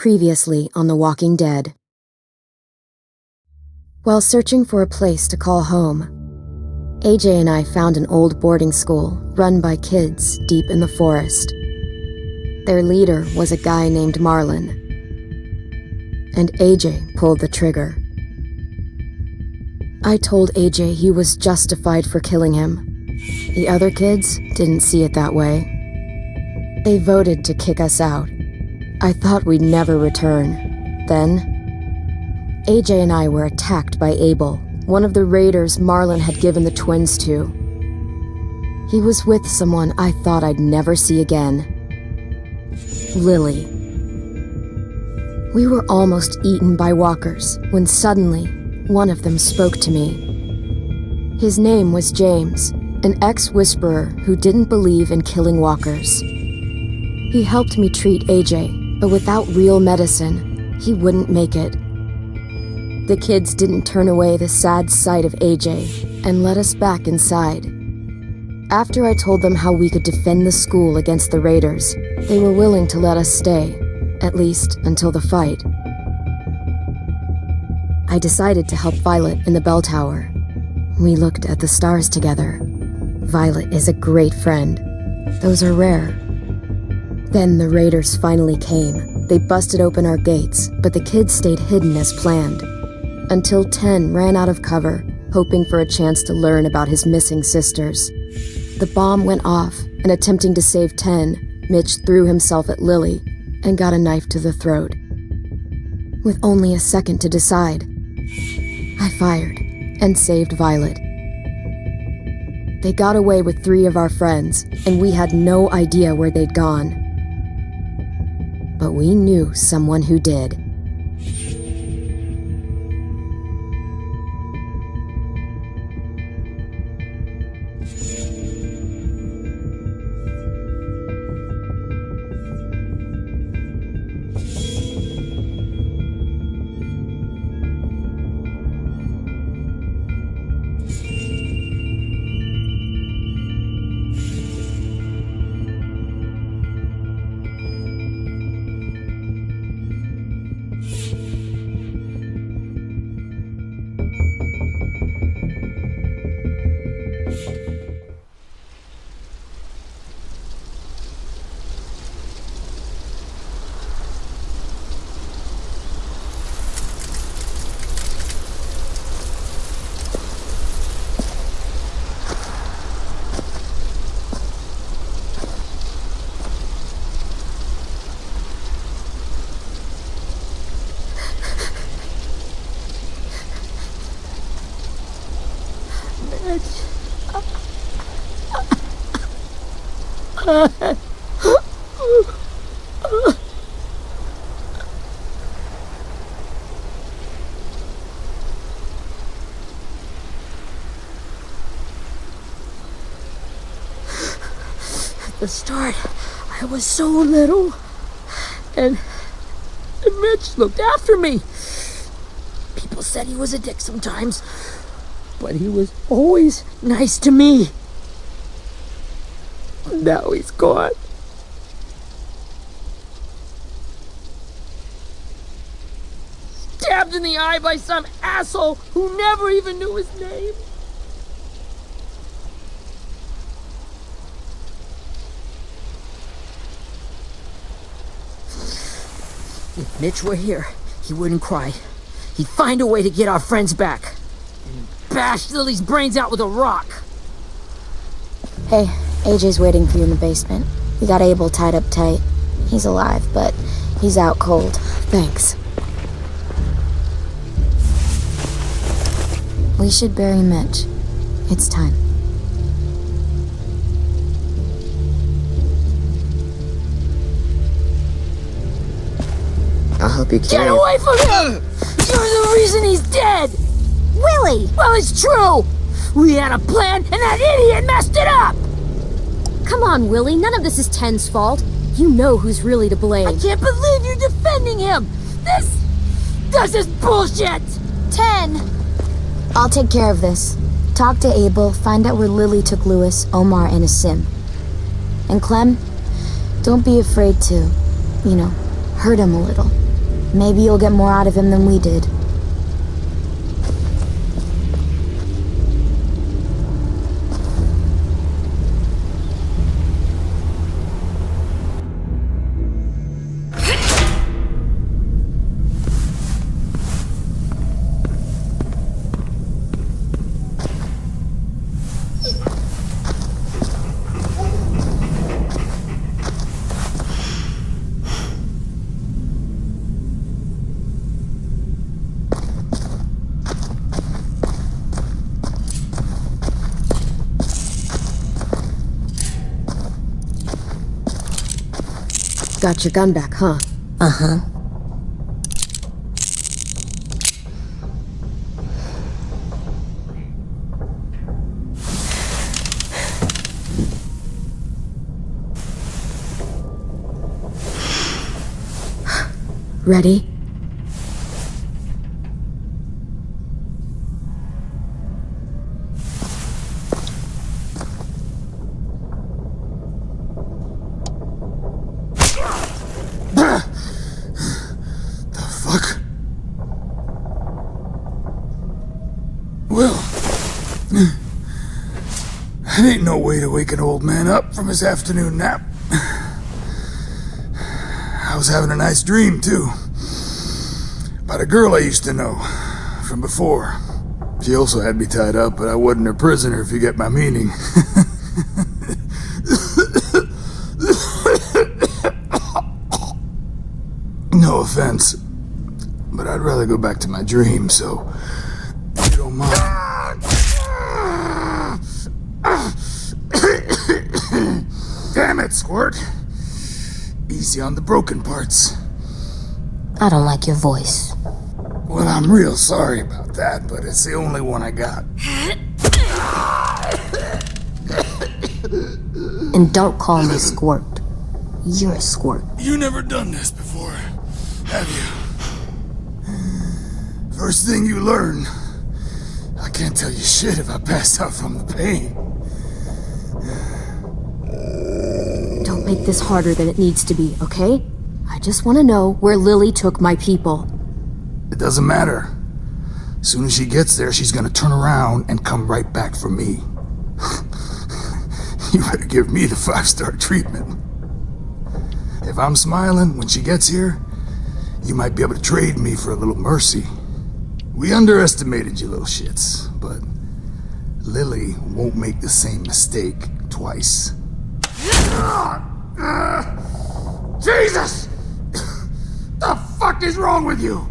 Previously on The Walking Dead. While searching for a place to call home, AJ and I found an old boarding school run by kids deep in the forest. Their leader was a guy named Marlon, and AJ pulled the trigger. I told AJ he was justified for killing him. The other kids didn't see it that way. They voted to kick us out. I thought we'd never return. Then, AJ and I were attacked by Abel, one of the raiders Marlon had given the twins to. He was with someone I thought I'd never see again. Lily. We were almost eaten by walkers when suddenly one of them spoke to me. His name was James, an ex-whisperer who didn't believe in killing walkers. He helped me treat AJ, but without real medicine, he wouldn't make it. The kids didn't turn away the sad sight of AJ and let us back inside. After I told them how we could defend the school against the raiders, they were willing to let us stay, at least until the fight. I decided to help Violet in the bell tower. We looked at the stars together. Violet is a great friend. Those are rare. Then the raiders finally came. They busted open our gates, but the kids stayed hidden as planned. Until 10 ran out of cover, hoping for a chance to learn about his missing sisters. The bomb went off, and attempting to save 10, Mitch threw himself at Lily and got a knife to the throat. With only a second to decide, I fired and saved Violet. They got away with 3 of our friends, and we had no idea where they'd gone. But we knew someone who did. At the start, I was so little, and Mitch looked after me. People said he was a dick sometimes, but he was always nice to me. Now he's gone. Stabbed in the eye by some asshole who never even knew his name. If Mitch were here, he wouldn't cry. He'd find a way to get our friends back. And bash Lily's brains out with a rock. Hey, AJ's waiting for you in the basement. We got Abel tied up tight. He's alive, but he's out cold. Thanks. We should bury Mitch. It's time. I'll help you carry Get away from him! You're the reason he's dead! Willie! Well, it's true! We had a plan, and that idiot messed it up! Come on, Willie, none of this is Ten's fault. You know who's really to blame. I can't believe you're defending him! This is bullshit! 10! I'll take care of this. Talk to Abel, find out where Lily took Lewis, Omar, and Asim. And Clem, don't be afraid to, hurt him a little. Maybe you'll get more out of him than we did. Got your gun back, huh? Uh-huh. Ready? Well, that ain't no way to wake an old man up from his afternoon nap. I was having a nice dream, too. About a girl I used to know from before. She also had me tied up, but I wasn't her prisoner, if you get my meaning. No offense, but I'd rather go back to my dream, so if you don't mind. Damn it, Squirt. Easy on the broken parts. I don't like your voice. Well, I'm real sorry about that, but it's the only one I got. And don't call me Squirt. You're a squirt. You never done this before, have you? First thing you learn, I can't tell you shit if I pass out from the pain. Don't make this harder than it needs to be, okay? I just want to know where Lily took my people. It doesn't matter. As soon as she gets there, she's gonna turn around and come right back for me. You better give me the 5-star treatment. If I'm smiling when she gets here, you might be able to trade me for a little mercy. We underestimated you little shits, but Lily won't make the same mistake twice. Jesus! The fuck is wrong with you?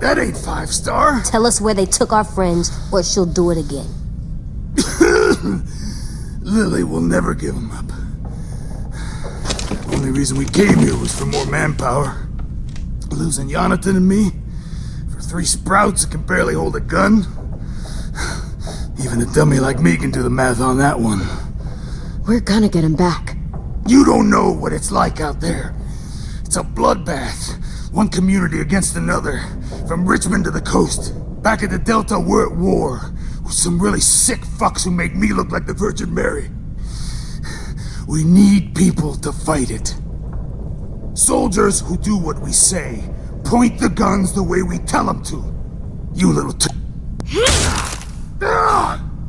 That ain't 5-star. Tell us where they took our friends, or she'll do it again. Lily will never give him up. Only reason we came here was for more manpower. Losing Jonathan and me for 3 sprouts that can barely hold a gun. Even a dummy like me can do the math on that one. We're gonna get him back. You don't know what it's like out there. It's a bloodbath. One community against another. From Richmond to the coast. Back at the Delta, we're at war. With some really sick fucks who make me look like the Virgin Mary. We need people to fight it. Soldiers who do what we say. Point the guns the way we tell them to. You little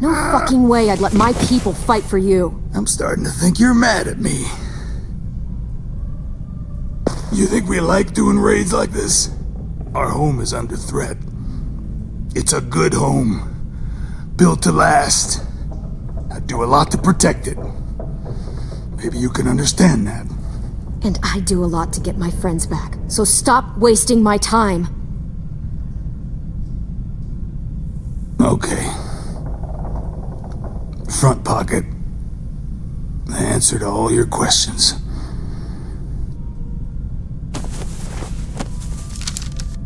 No fucking way I'd let my people fight for you. I'm starting to think you're mad at me. You think we like doing raids like this? Our home is under threat. It's a good home. Built to last. I do a lot to protect it. Maybe you can understand that. And I do a lot to get my friends back. So stop wasting my time. Okay. Front pocket. The answer to all your questions.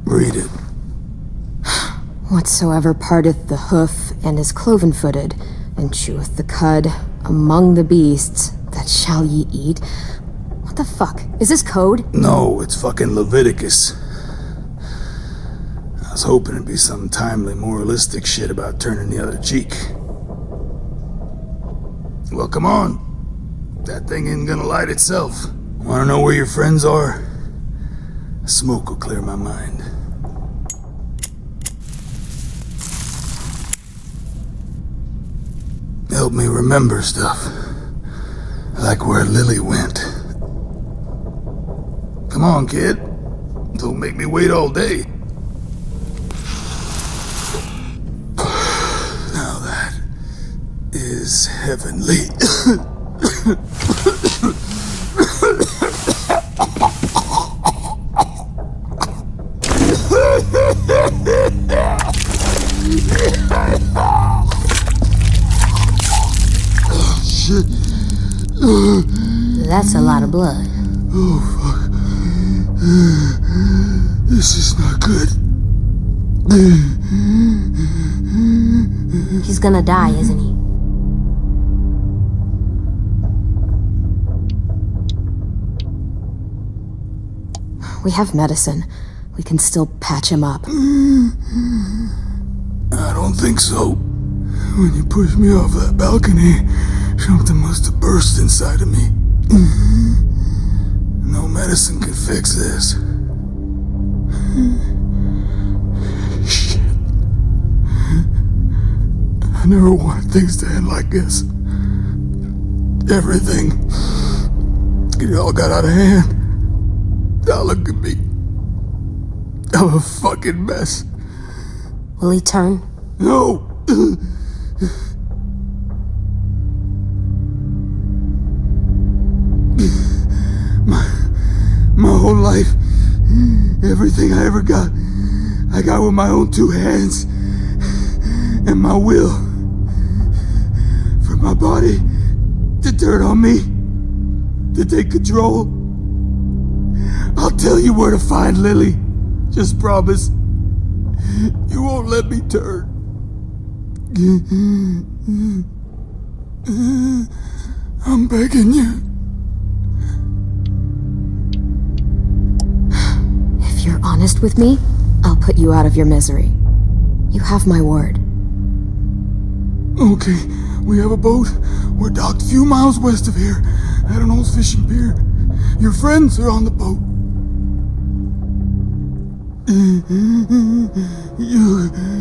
Read it. Whatsoever parteth the hoof and is cloven-footed, and cheweth the cud among the beasts, that shall ye eat. What the fuck? Is this code? No, it's fucking Leviticus. I was hoping it'd be some timely, moralistic shit about turning the other cheek. Well, come on. That thing ain't gonna light itself. Wanna know where your friends are? Smoke will clear my mind. Help me remember stuff. Like where Lily went. Come on, kid. Don't make me wait all day. Now that is heavenly. Shit. That's a lot of blood. Oh, fuck. This is not good. He's gonna die, isn't he? We have medicine. We can still patch him up. I don't think so. When you pushed me off that balcony, something must have burst inside of me. No medicine can fix this. Shit. I never wanted things to end like this. Everything. It all got out of hand. Now look at me. I'm a fucking mess. Will he turn? No! My whole life, everything I ever got, I got with my own two hands and my will. For my body to turn on me, to take control. I'll tell you where to find Lily. Just promise. You won't let me turn. I'm begging you. If you're honest with me, I'll put you out of your misery. You have my word. Okay, we have a boat. We're docked a few miles west of here at an old fishing pier. Your friends are on the boat.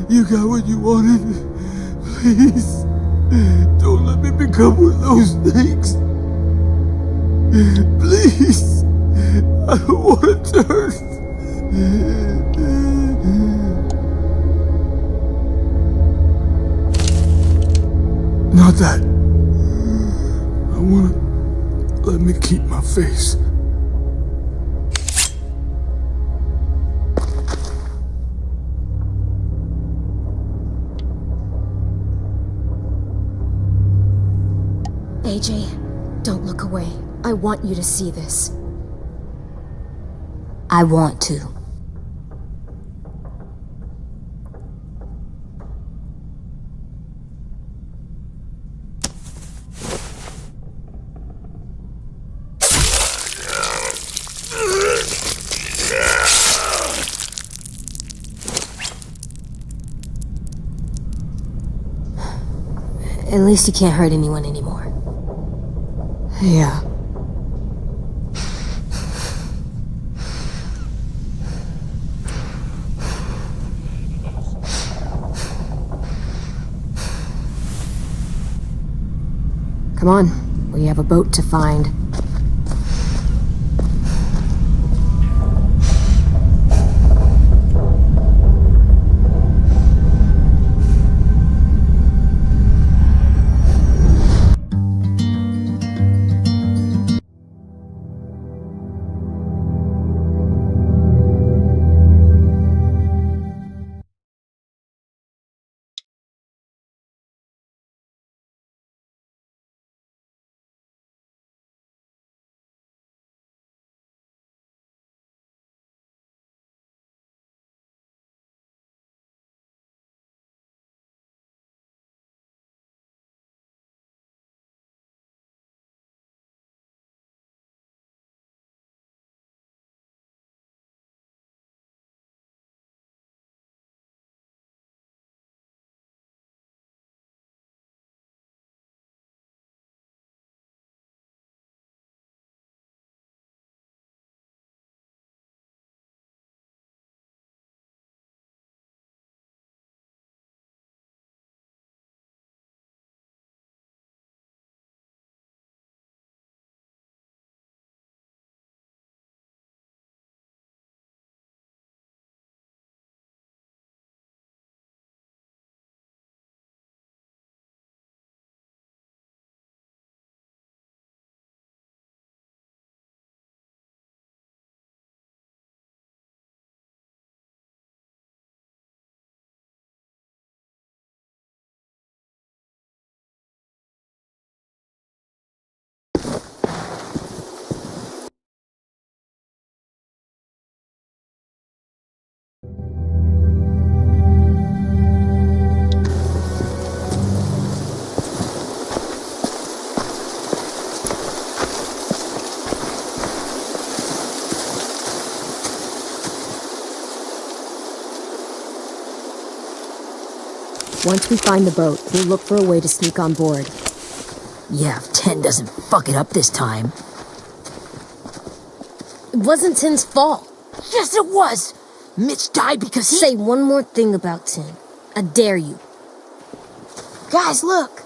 You got what you wanted. Please, don't let me become one of those things. Please, I don't want to turn. Not that. I want to let me keep my face. AJ, don't look away. I want you to see this. I want to. At least you can't hurt anyone anymore. Yeah. Come on, we have a boat to find. Once we find the boat, we'll look for a way to sneak on board. Yeah, if 10 doesn't fuck it up this time. It wasn't Tin's fault. Yes, it was! Mitch died because he... Say one more thing about Tin. I dare you. Guys, look!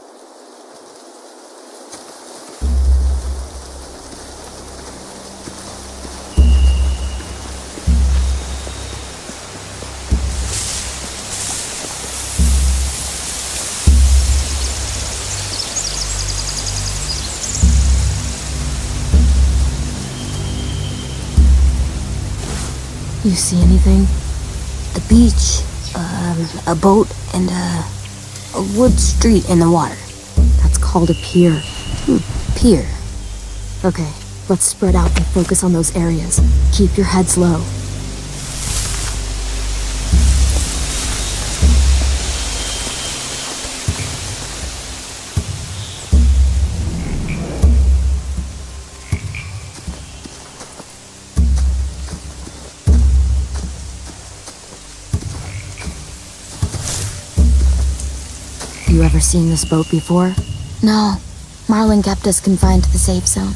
You see anything? The beach, a boat, and a wood street in the water. That's called a pier. Pier. Okay, let's spread out and focus on those areas. Keep your heads low. You ever seen this boat before? No, Marlin kept us confined to the safe zone.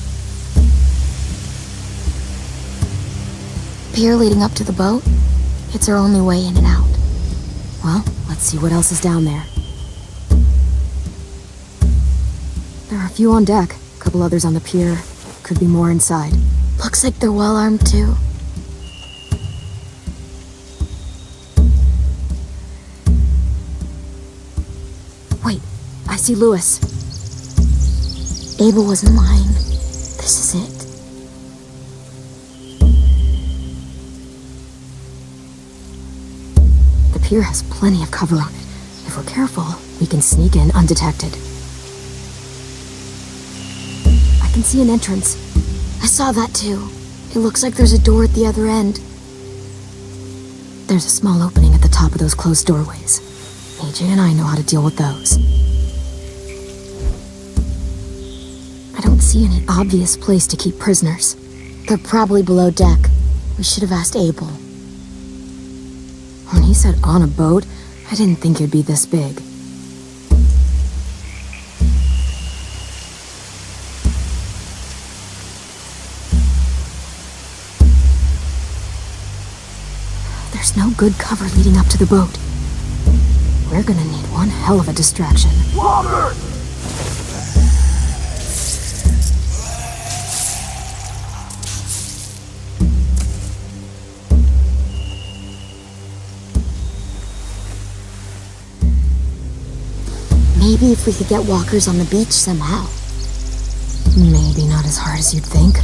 Pier leading up to the boat? It's our only way in and out. Well, let's see what else is down there. There are a few on deck, a couple others on the pier. Could be more inside. Looks like they're well armed too. Wait, I see Lewis. Abel wasn't lying. This is it. The pier has plenty of cover on it. If we're careful, we can sneak in undetected. I can see an entrance. I saw that too. It looks like there's a door at the other end. There's a small opening at the top of those closed doorways. AJ and I know how to deal with those. I don't see any obvious place to keep prisoners. They're probably below deck. We should have asked Abel. When he said on a boat, I didn't think it'd be this big. There's no good cover leading up to the boat. We're gonna need one hell of a distraction. Walker! Maybe if we could get walkers on the beach somehow. Maybe not as hard as you'd think.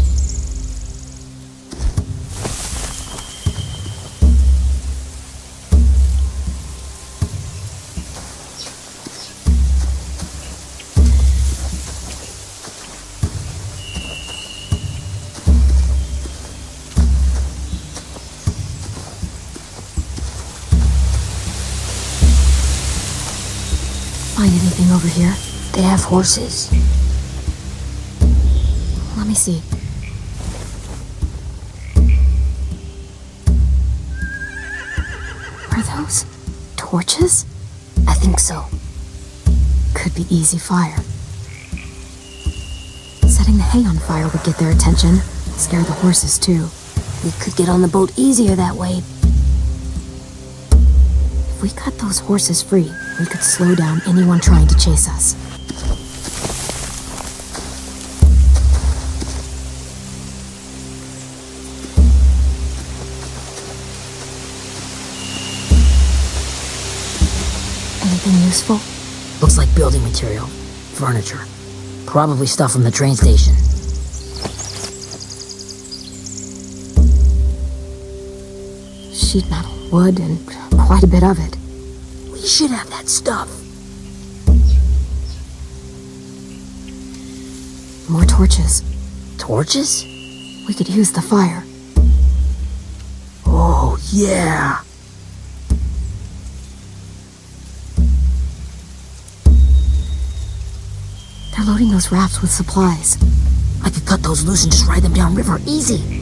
Find anything over here? They have horses. Let me see. Are those torches? I think so. Could be easy fire. Setting the hay on fire would get their attention. Scare the horses too. We could get on the boat easier that way. If we cut those horses free, we could slow down anyone trying to chase us. Anything useful? Looks like building material. Furniture. Probably stuff from the train station. Sheet metal, wood, and quite a bit of it. We should have that stuff. More torches. Torches? We could use the fire. Oh, yeah. They're loading those rafts with supplies. I could cut those loose and just ride them downriver easy.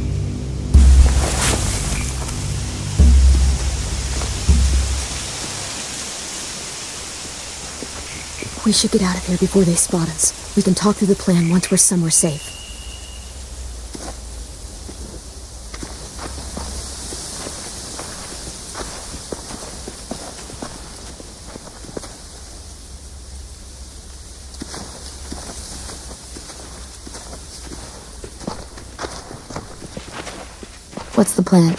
We should get out of here before they spot us. We can talk through the plan once we're somewhere safe. What's the plan?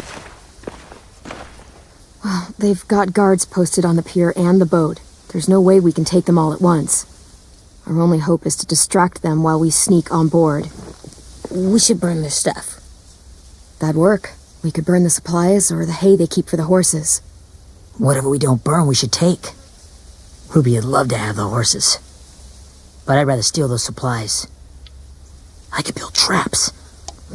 Well, they've got guards posted on the pier and the boat. There's no way we can take them all at once. Our only hope is to distract them while we sneak on board. We should burn this stuff. That'd work. We could burn the supplies or the hay they keep for the horses. Whatever we don't burn, we should take. Ruby would love to have the horses. But I'd rather steal those supplies. I could build traps.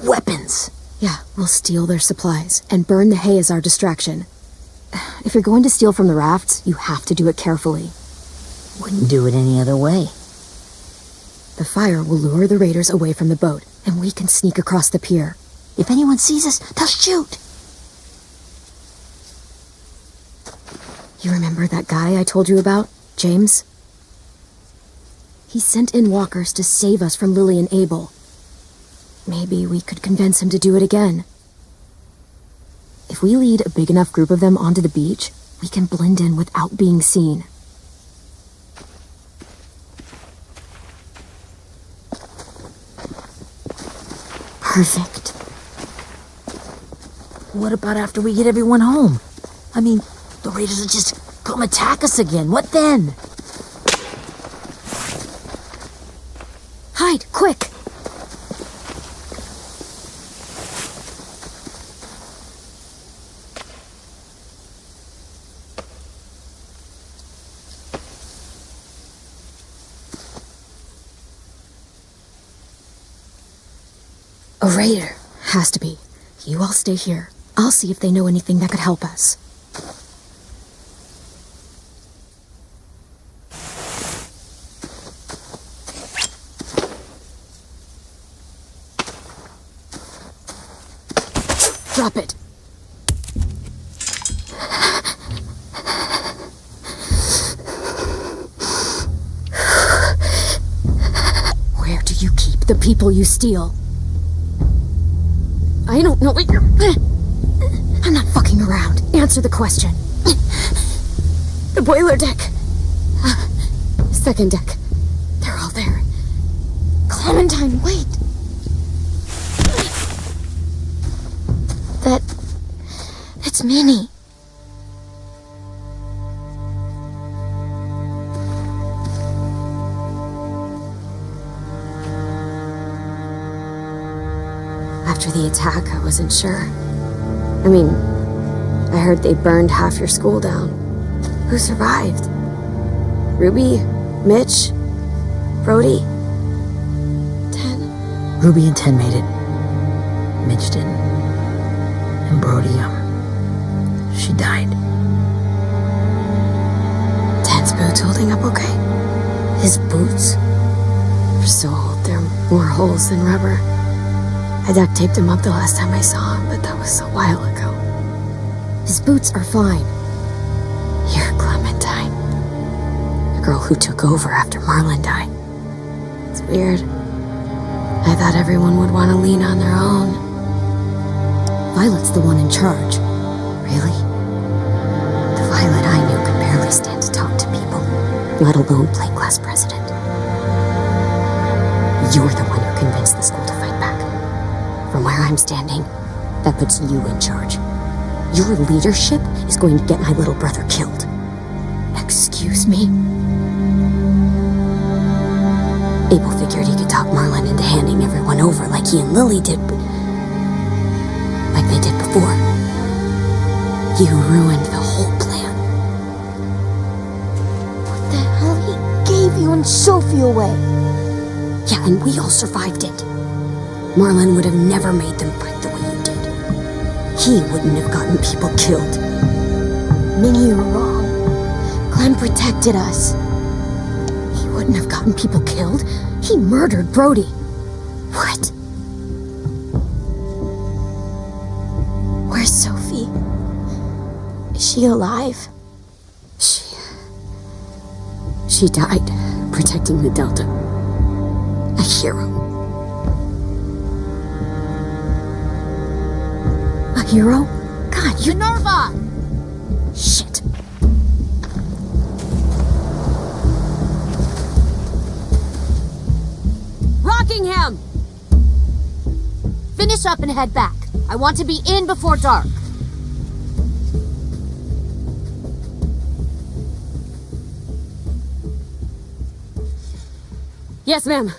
Weapons. Yeah, we'll steal their supplies and burn the hay as our distraction. If you're going to steal from the rafts, you have to do it carefully. Wouldn't do it any other way. The fire will lure the raiders away from the boat, and we can sneak across the pier. If anyone sees us, they'll shoot. You remember that guy I told you about, James? He sent in walkers to save us from Lily and Abel. Maybe we could convince him to do it again. If we lead a big enough group of them onto the beach, we can blend in without being seen. Perfect. What about after we get everyone home? I mean, the raiders will just come attack us again. What then? Hide, quick! A raider. Has to be. You all stay here. I'll see if they know anything that could help us. Drop it. Where do you keep the people you steal? I don't know what you're... I'm not fucking around. Answer the question. The boiler deck. Second deck. They're all there. Clementine, wait. It's Minnie. After the attack, I wasn't sure. I mean, I heard they burned half your school down. Who survived? Ruby? Mitch? Brody? 10? Ruby and 10 made it. Mitch didn't. And Brody, she died. 10's boots holding up okay? His boots? They're so old, they're more holes than rubber. I duct taped him up the last time I saw him, but that was a while ago. His boots are fine. You're Clementine. The girl who took over after Marlon died. It's weird. I thought everyone would want to lean on their own. Violet's the one in charge. Really? The Violet I knew could barely stand to talk to people, let alone play class president. You're the one who convinced the school to fight back. From where I'm standing, that puts you in charge. Your leadership is going to get my little brother killed. Excuse me? Abel figured he could talk Marlon into handing everyone over like he and Lily did, but like they did before. You ruined the whole plan. What the hell? He gave you and Sophie away. Yeah, and we all survived it. Marlon would have never made them fight the way you did. He wouldn't have gotten people killed. Minnie, you're wrong. Clem protected us. He wouldn't have gotten people killed. He murdered Brody. What? Where's Sophie? Is she alive? She died protecting the Delta. A hero. A hero? God, you... Minerva! Shit. Rockingham! Finish up and head back. I want to be in before dark. Yes, ma'am.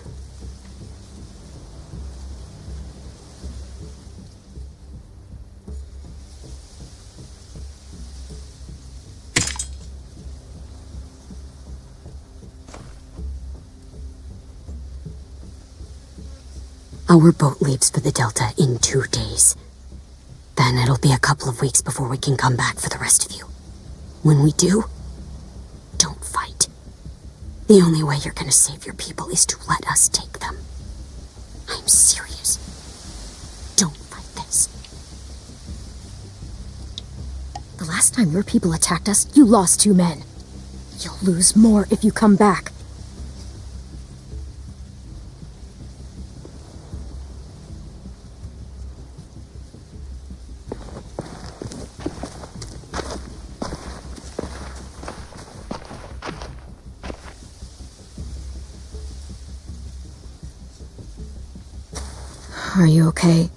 Our boat leaves for the Delta in 2 days. Then it'll be a couple of weeks before we can come back for the rest of you. When we do, don't fight. The only way you're gonna save your people is to let us take them. I'm serious. Don't fight this. The last time your people attacked us, you lost 2 men. You'll lose more if you come back. Are you okay?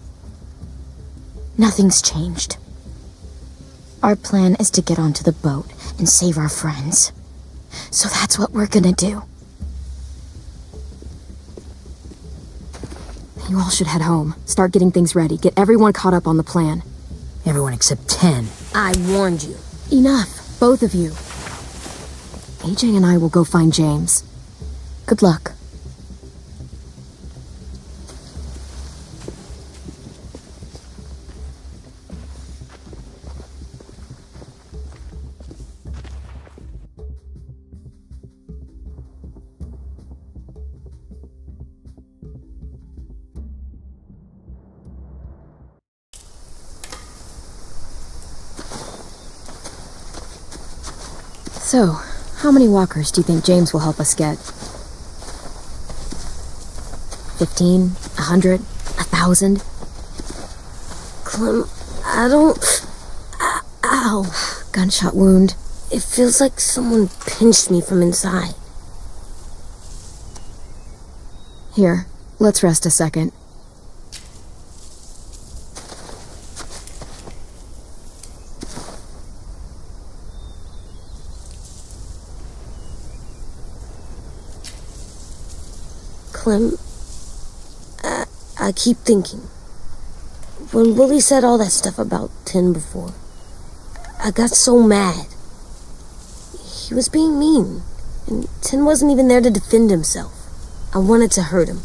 Nothing's changed. Our plan is to get onto the boat and save our friends. So that's what we're gonna do. You all should head home. Start getting things ready. Get everyone caught up on the plan. Everyone except 10. I warned you. Enough, both of you. AJ and I will go find James. Good luck. So, how many walkers do you think James will help us get? 15? 100? 1,000? Clem, I don't... Ow. Gunshot wound. It feels like someone pinched me from inside. Here, let's rest a second. Clem, I keep thinking. When Willie said all that stuff about 10 before, I got so mad. He was being mean, and 10 wasn't even there to defend himself. I wanted to hurt him.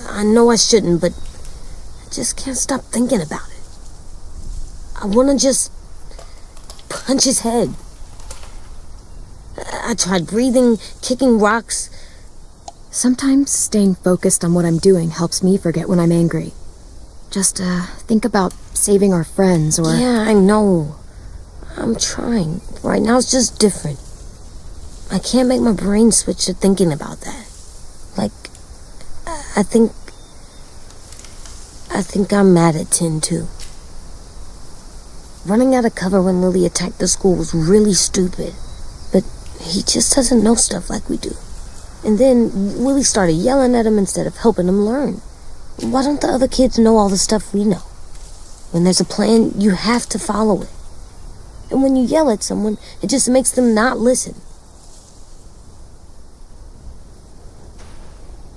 I know I shouldn't, but I just can't stop thinking about it. I want to just punch his head. I tried breathing, kicking rocks. Sometimes staying focused on what I'm doing helps me forget when I'm angry. Just, think about saving our friends or... Yeah, I know. I'm trying. Right now it's just different. I can't make my brain switch to thinking about that. Like, I think I'm mad at 10 too. Running out of cover when Lily attacked the school was really stupid. But he just doesn't know stuff like we do. And then Willie started yelling at him instead of helping him learn. Why don't the other kids know all the stuff we know? When there's a plan, you have to follow it. And when you yell at someone, it just makes them not listen.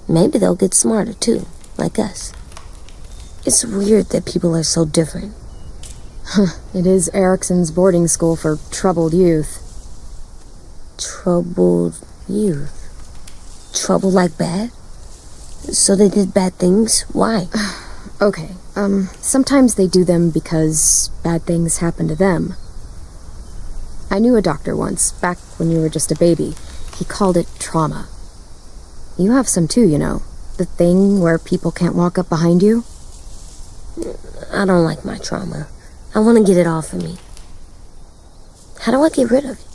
Maybe they'll get smarter too, like us. It's weird that people are so different. It is Erickson's boarding school for troubled youth. Troubled youth? Trouble like bad? So they did bad things? Why? Okay, sometimes they do them because bad things happen to them. I knew a doctor once, back when you were just a baby. He called it trauma. You have some too, you know. The thing where people can't walk up behind you. I don't like my trauma. I want to get it off of me. How do I get rid of it?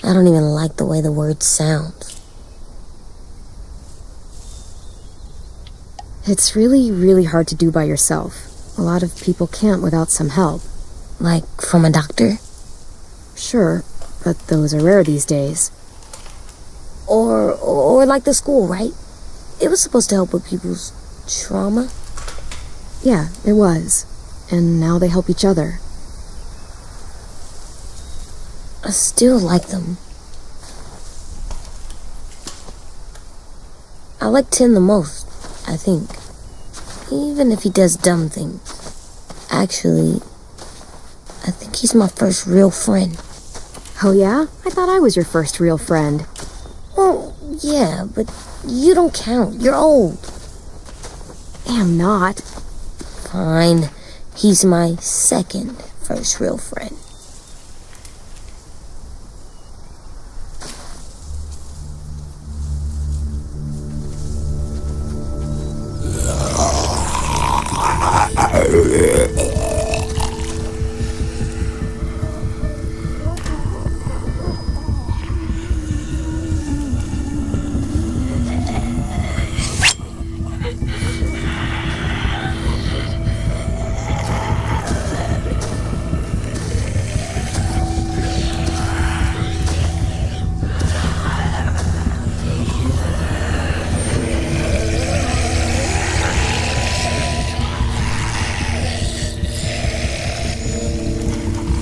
I don't even like the way the word sounds. It's really, really hard to do by yourself. A lot of people can't without some help. Like from a doctor? Sure, but those are rare these days. Or like the school, right? It was supposed to help with people's trauma. Yeah, it was. And now they help each other. I still like them. I like Tim the most, I think. Even if he does dumb things. Actually, I think he's my first real friend. Oh yeah? I thought I was your first real friend. Well, yeah, but you don't count. You're old. I'm not. Fine. He's my second first real friend.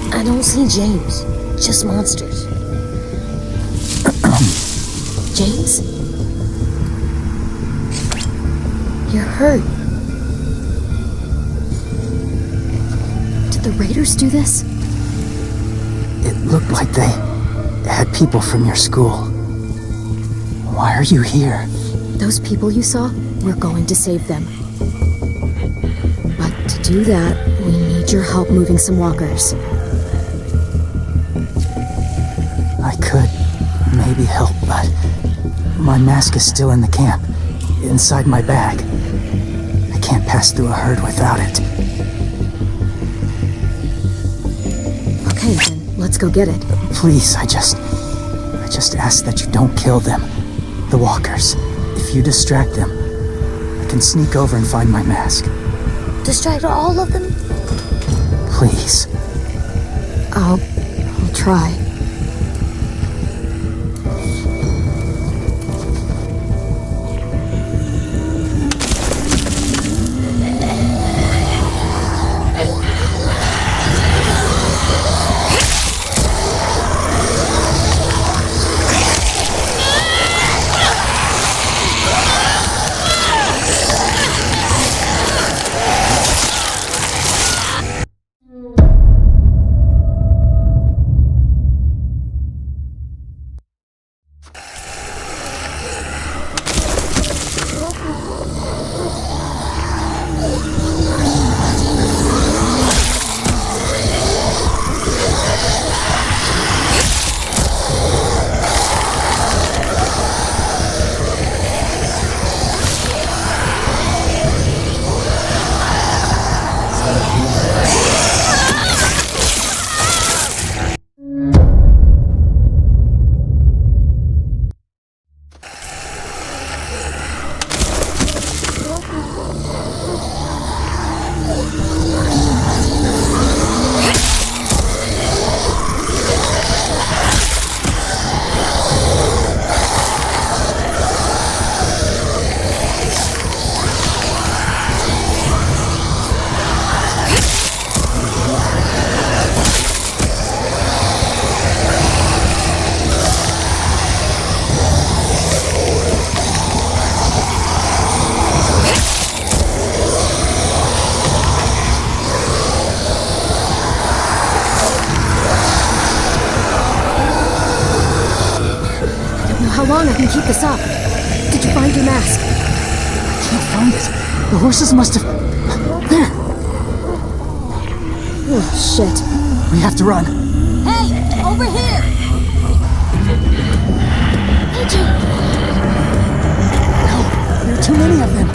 I don't see James, just monsters. James? You're hurt. Did the raiders do this? It looked like they had people from your school. Why are you here? Those people you saw, we're going to save them. But to do that, we need your help moving some walkers. I could maybe help, but my mask is still in the camp, inside my bag. I can't pass through a herd without it. Okay, then, let's go get it. Please, I just ask that you don't kill them. The walkers. If you distract them, I can sneak over and find my mask. Distract all of them? Please. I'll try. How long I can keep this up? Did you find your mask? I can't find it. The horses must have... There! Oh, shit. We have to run. Hey, over here! AJ! No, there are too many of them.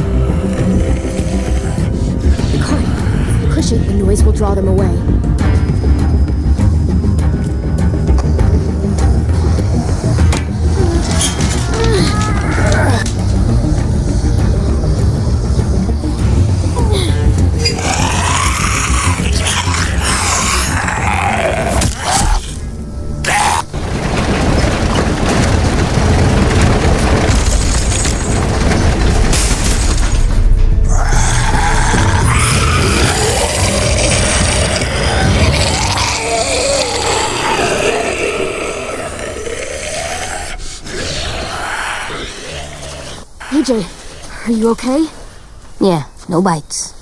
Carl, push it. The noise will draw them away. AJ, are you okay? Yeah, no bites.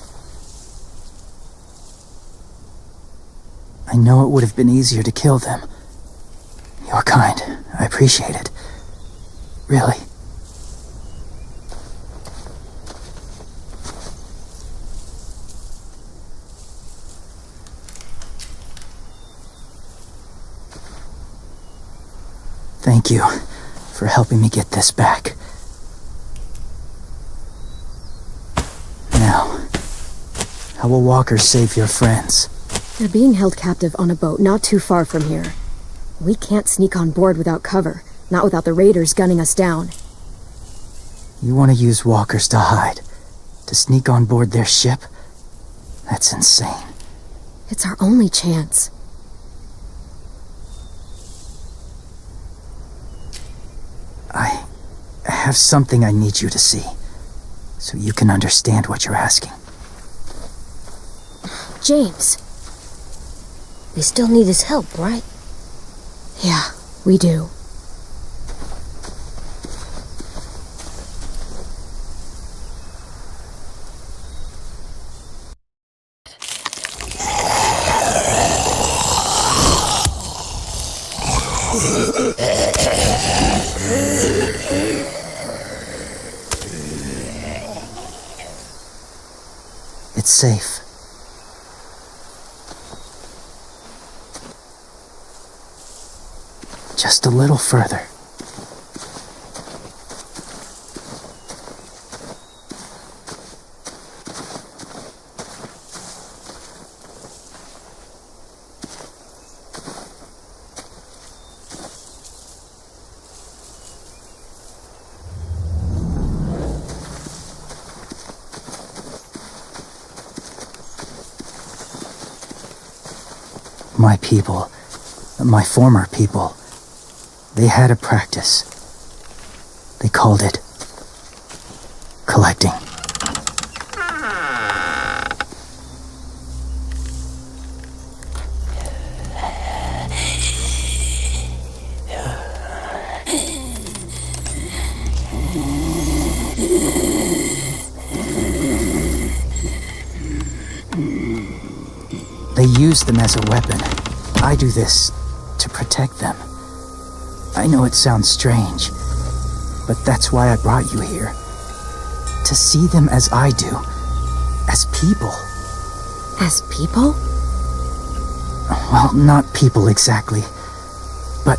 I know it would have been easier to kill them. You're kind. I appreciate it. Really. Thank you for helping me get this back. Now, how will walkers save your friends? They're being held captive on a boat not too far from here. We can't sneak on board without cover, not without the raiders gunning us down. You want to use walkers to hide? To sneak on board their ship? That's insane. It's our only chance. I have something I need you to see, so you can understand what you're asking. James. We still need his help, right? Yeah, we do. It's safe. Just a little further. My people, my former people, they had a practice. They called it collecting. They use them as a weapon. I do this to protect them. I know it sounds strange, but that's why I brought you here. To see them as I do. As people. As people? Well, not people exactly, but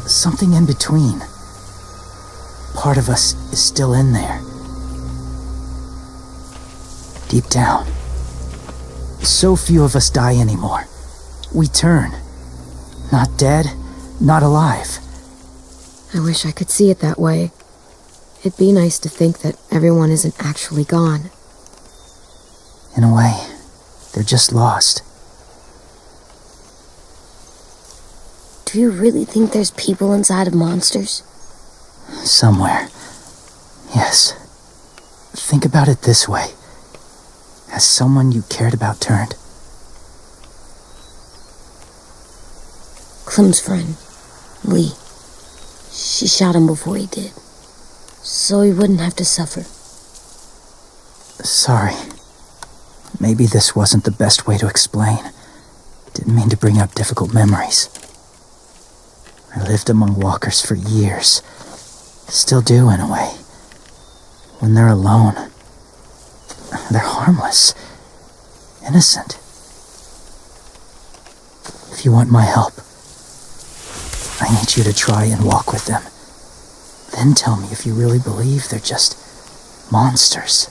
something in between. Part of us is still in there. Deep down. So few of us die anymore. We turn. Not dead, not alive. I wish I could see it that way. It'd be nice to think that everyone isn't actually gone. In a way, they're just lost. Do you really think there's people inside of monsters? Somewhere. Yes. Think about it this way. Has someone you cared about turned? Clem's friend, Lee. She shot him before he did, so he wouldn't have to suffer. Sorry. Maybe this wasn't the best way to explain. Didn't mean to bring up difficult memories. I lived among walkers for years. Still do, in a way. When they're alone, they're harmless. Innocent. If you want my help, I need you to try and walk with them. Then tell me if you really believe they're just monsters.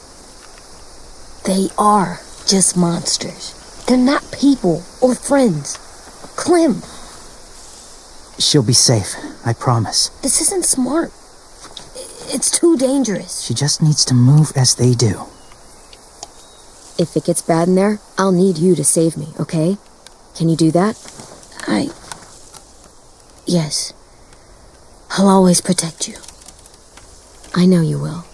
They are just monsters. They're not people or friends. Clem, She'll be safe, I promise. this isn't smart. It's too dangerous. She just needs to move as they do. If it gets bad in there, I'll need you to save me, okay? Can you do that? Yes. I'll always protect you. I know you will.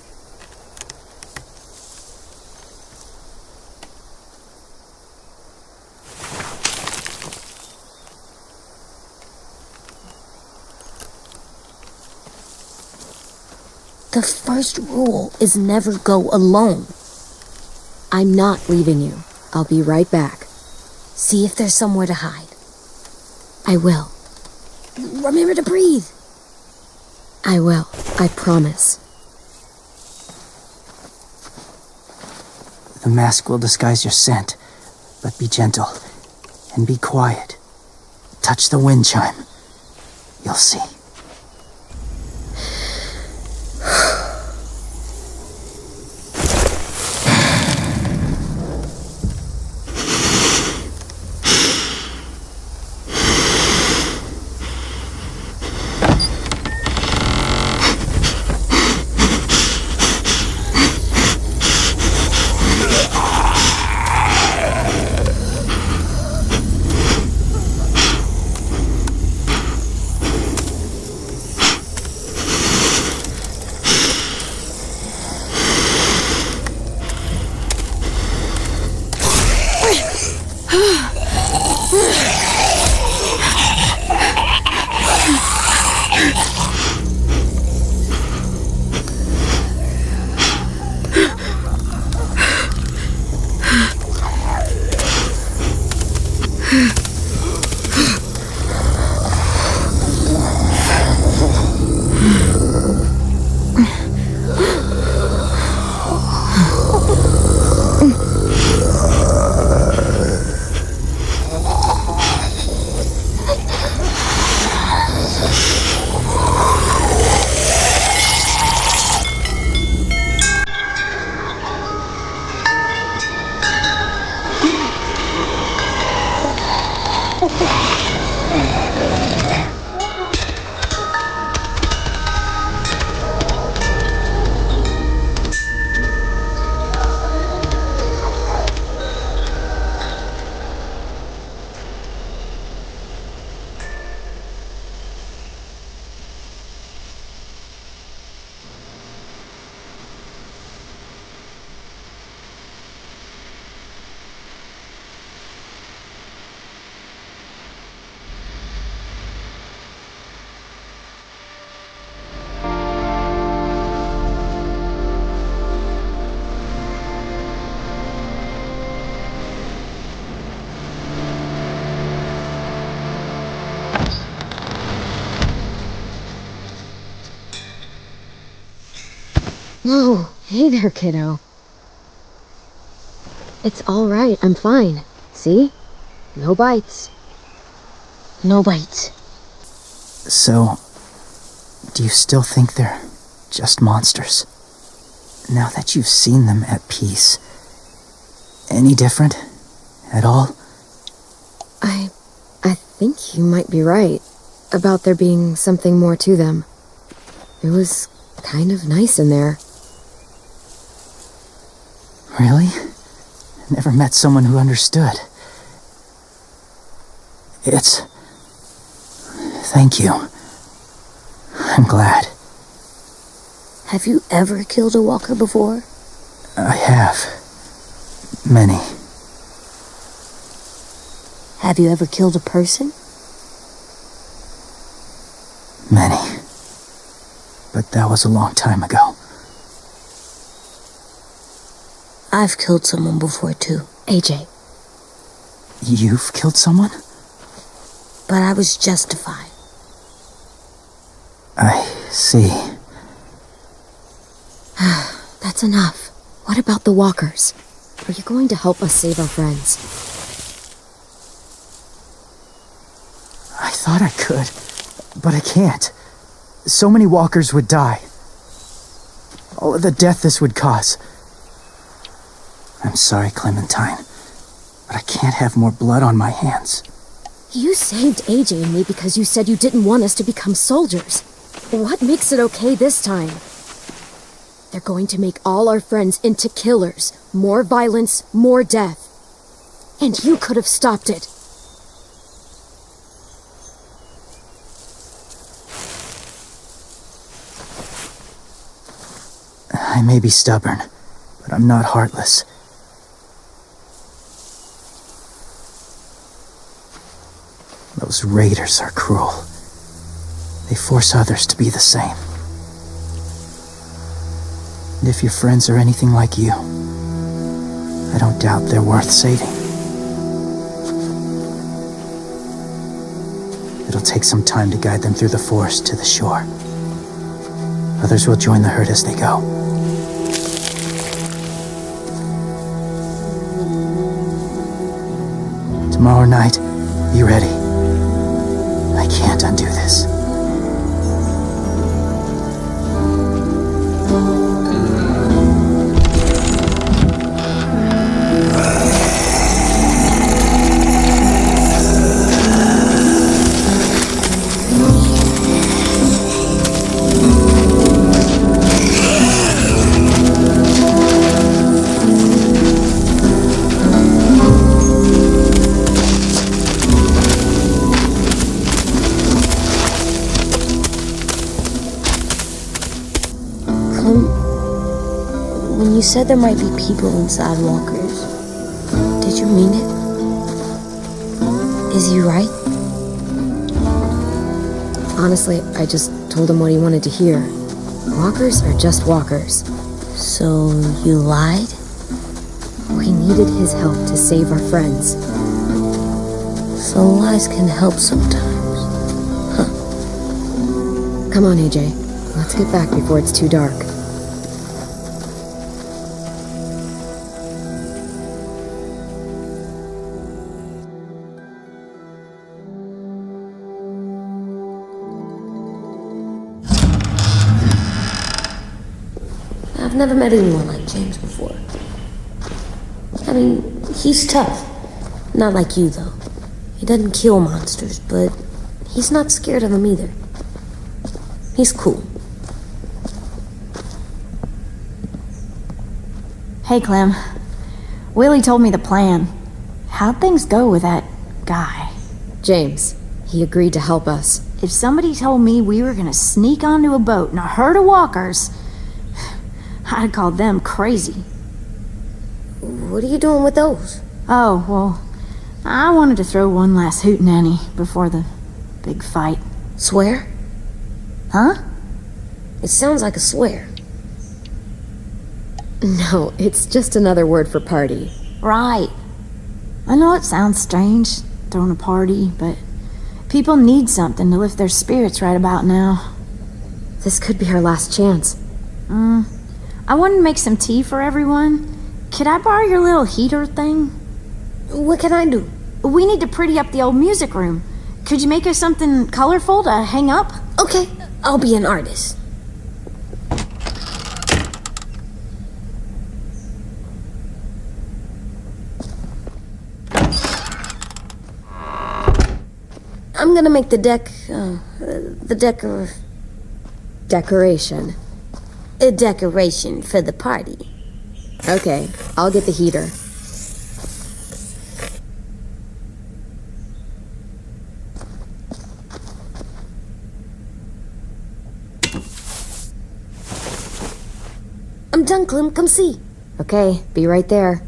The first rule is never go alone. I'm not leaving you. I'll be right back. See if there's somewhere to hide. I will. Remember to breathe. I will. I promise. The mask will disguise your scent, but be gentle and be quiet. Touch the wind chime. You'll see. Whoa, hey there, kiddo. It's all right, I'm fine. See? No bites. No bites. So, do you still think they're just monsters? Now that you've seen them at peace, any different at all? I think you might be right about there being something more to them. It was kind of nice in there. Really? Never met someone who understood. Thank you. I'm glad. Have you ever killed a walker before? I have. Many. Have you ever killed a person? Many. But that was a long time ago. I've killed someone before too. AJ. You've killed someone? But I was justified. I see. That's enough. What about the walkers? Are you going to help us save our friends? I thought I could, but I can't. So many walkers would die. All of the death this would cause. I'm sorry, Clementine, but I can't have more blood on my hands. You saved AJ and me because you said you didn't want us to become soldiers. What makes it okay this time? They're going to make all our friends into killers. More violence, more death. And you could have stopped it. I may be stubborn, but I'm not heartless. Those raiders are cruel. They force others to be the same. And if your friends are anything like you, I don't doubt they're worth saving. It'll take some time to guide them through the forest to the shore. Others will join the herd as they go. Tomorrow night, be ready. I can't undo this. When you said there might be people inside walkers, did you mean it? Is he right? Honestly, I just told him what he wanted to hear. Walkers are just walkers. So you lied? We needed his help to save our friends. So lies can help sometimes. Come on, AJ. Let's get back before it's too dark. I've never met anyone like James before. I mean, he's tough. Not like you, though. He doesn't kill monsters, but he's not scared of them either. He's cool. Hey, Clem. Willie told me the plan. How'd things go with that guy? James, he agreed to help us. If somebody told me we were gonna sneak onto a boat in a herd of walkers, I'd call them crazy. What are you doing with those? Oh, well, I wanted to throw one last hootenanny before the big fight. Swear? Huh? It sounds like a swear. No, it's just another word for party. Right. I know it sounds strange, throwing a party, but people need something to lift their spirits right about now. This could be our last chance. I wanted to make some tea for everyone. Could I borrow your little heater thing? What can I do? We need to pretty up the old music room. Could you make us something colorful to hang up? Okay, I'll be an artist. I'm gonna make the Decoration. a decoration for the party. Okay, I'll get the heater. I'm done, Clem. Come see. Okay, be right there.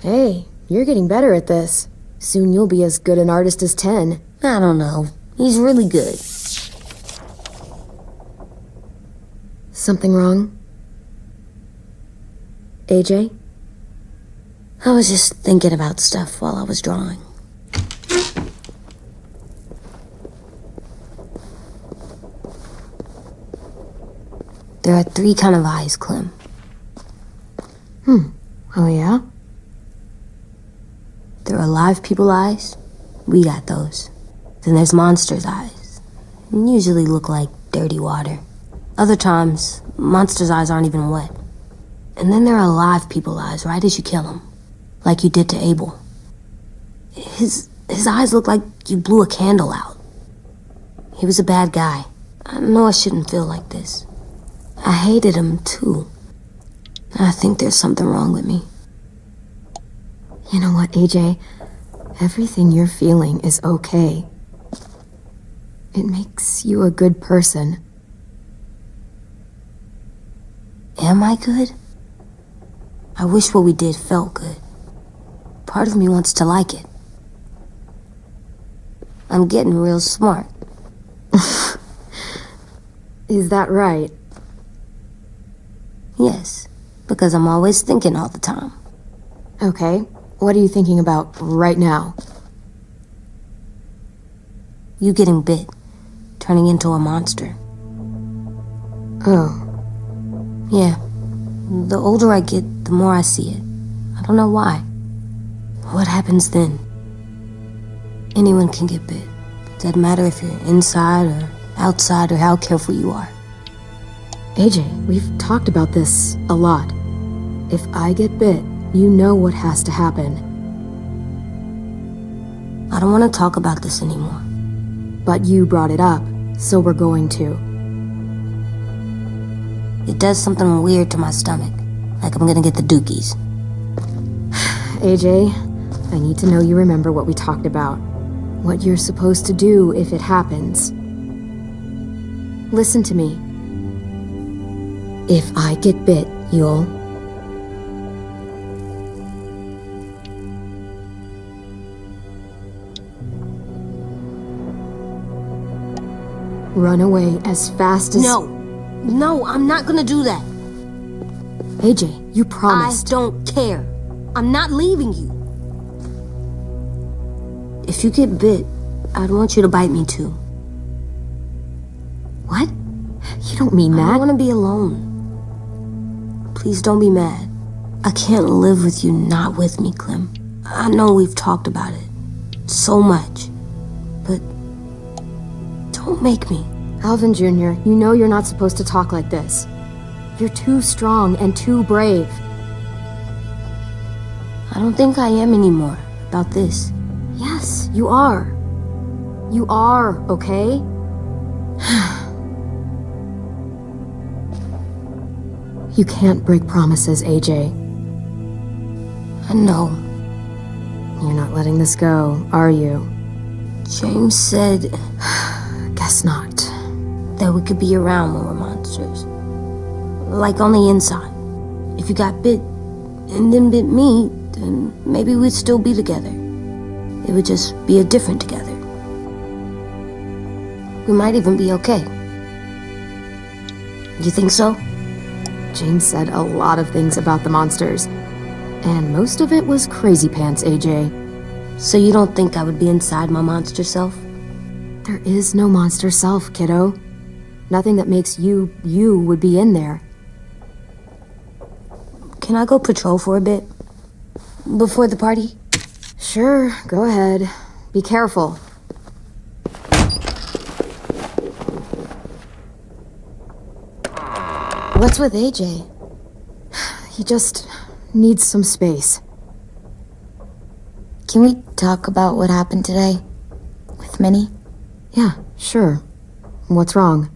Hey, you're getting better at this. Soon you'll be as good an artist as 10. I don't know. He's really good. Something wrong? AJ? I was just thinking about stuff while I was drawing. There are 3 kind of eyes, Clem. Oh yeah? There are live people eyes. We got those. Then there's monsters' eyes. Usually look like dirty water. Other times, monsters' eyes aren't even wet. And then there are live people eyes right as you kill them. Like you did to Abel. His eyes look like you blew a candle out. He was a bad guy. I know I shouldn't feel like this. I hated him too. I think there's something wrong with me. You know what, AJ? Everything you're feeling is okay. It makes you a good person. Am I good? I wish what we did felt good. Part of me wants to like it. I'm getting real smart. Is that right? Yes, because I'm always thinking all the time. Okay, what are you thinking about right now? You getting bit, turning into a monster. Oh, Yeah. The older I get, the more I see it. I don't know why. What happens then? Anyone can get bit. Doesn't matter if you're inside or outside or how careful you are. AJ, we've talked about this a lot. If I get bit, you know what has to happen. I don't want to talk about this anymore. But you brought it up, so we're going to. It does something weird to my stomach. Like I'm gonna get the dookies. AJ, I need to know you remember what we talked about. What you're supposed to do if it happens. Listen to me. If I get bit, you'll... run away as fast as... No, I'm not gonna do that. AJ, you promised. I don't care. I'm not leaving you. If you get bit, I'd want you to bite me too. What? You don't mean I that. don't want to be alone. Please don't be mad. I can't live with you not with me, Clem. I know we've talked about it so much, but don't make me. Alvin Jr., you know you're not supposed to talk like this. You're too strong and too brave. I don't think I am anymore about this. Yes, you are. You are, okay? You can't break promises, AJ. I know. You're not letting this go, are you? James said Guess not. that we could be around when we're monsters. Like on the inside. If you got bit and then bit me, then maybe we'd still be together. It would just be a different together. We might even be okay. You think so? James said a lot of things about the monsters. And most of it was crazy pants, AJ. So you don't think I would be inside my monster self? There is no monster self, kiddo. Nothing that makes you, you would be in there. Can I go patrol for a bit? Before the party? Sure, go ahead. Be careful. What's with AJ? He just needs some space. Can we talk about what happened today? With Minnie? Yeah, sure. What's wrong?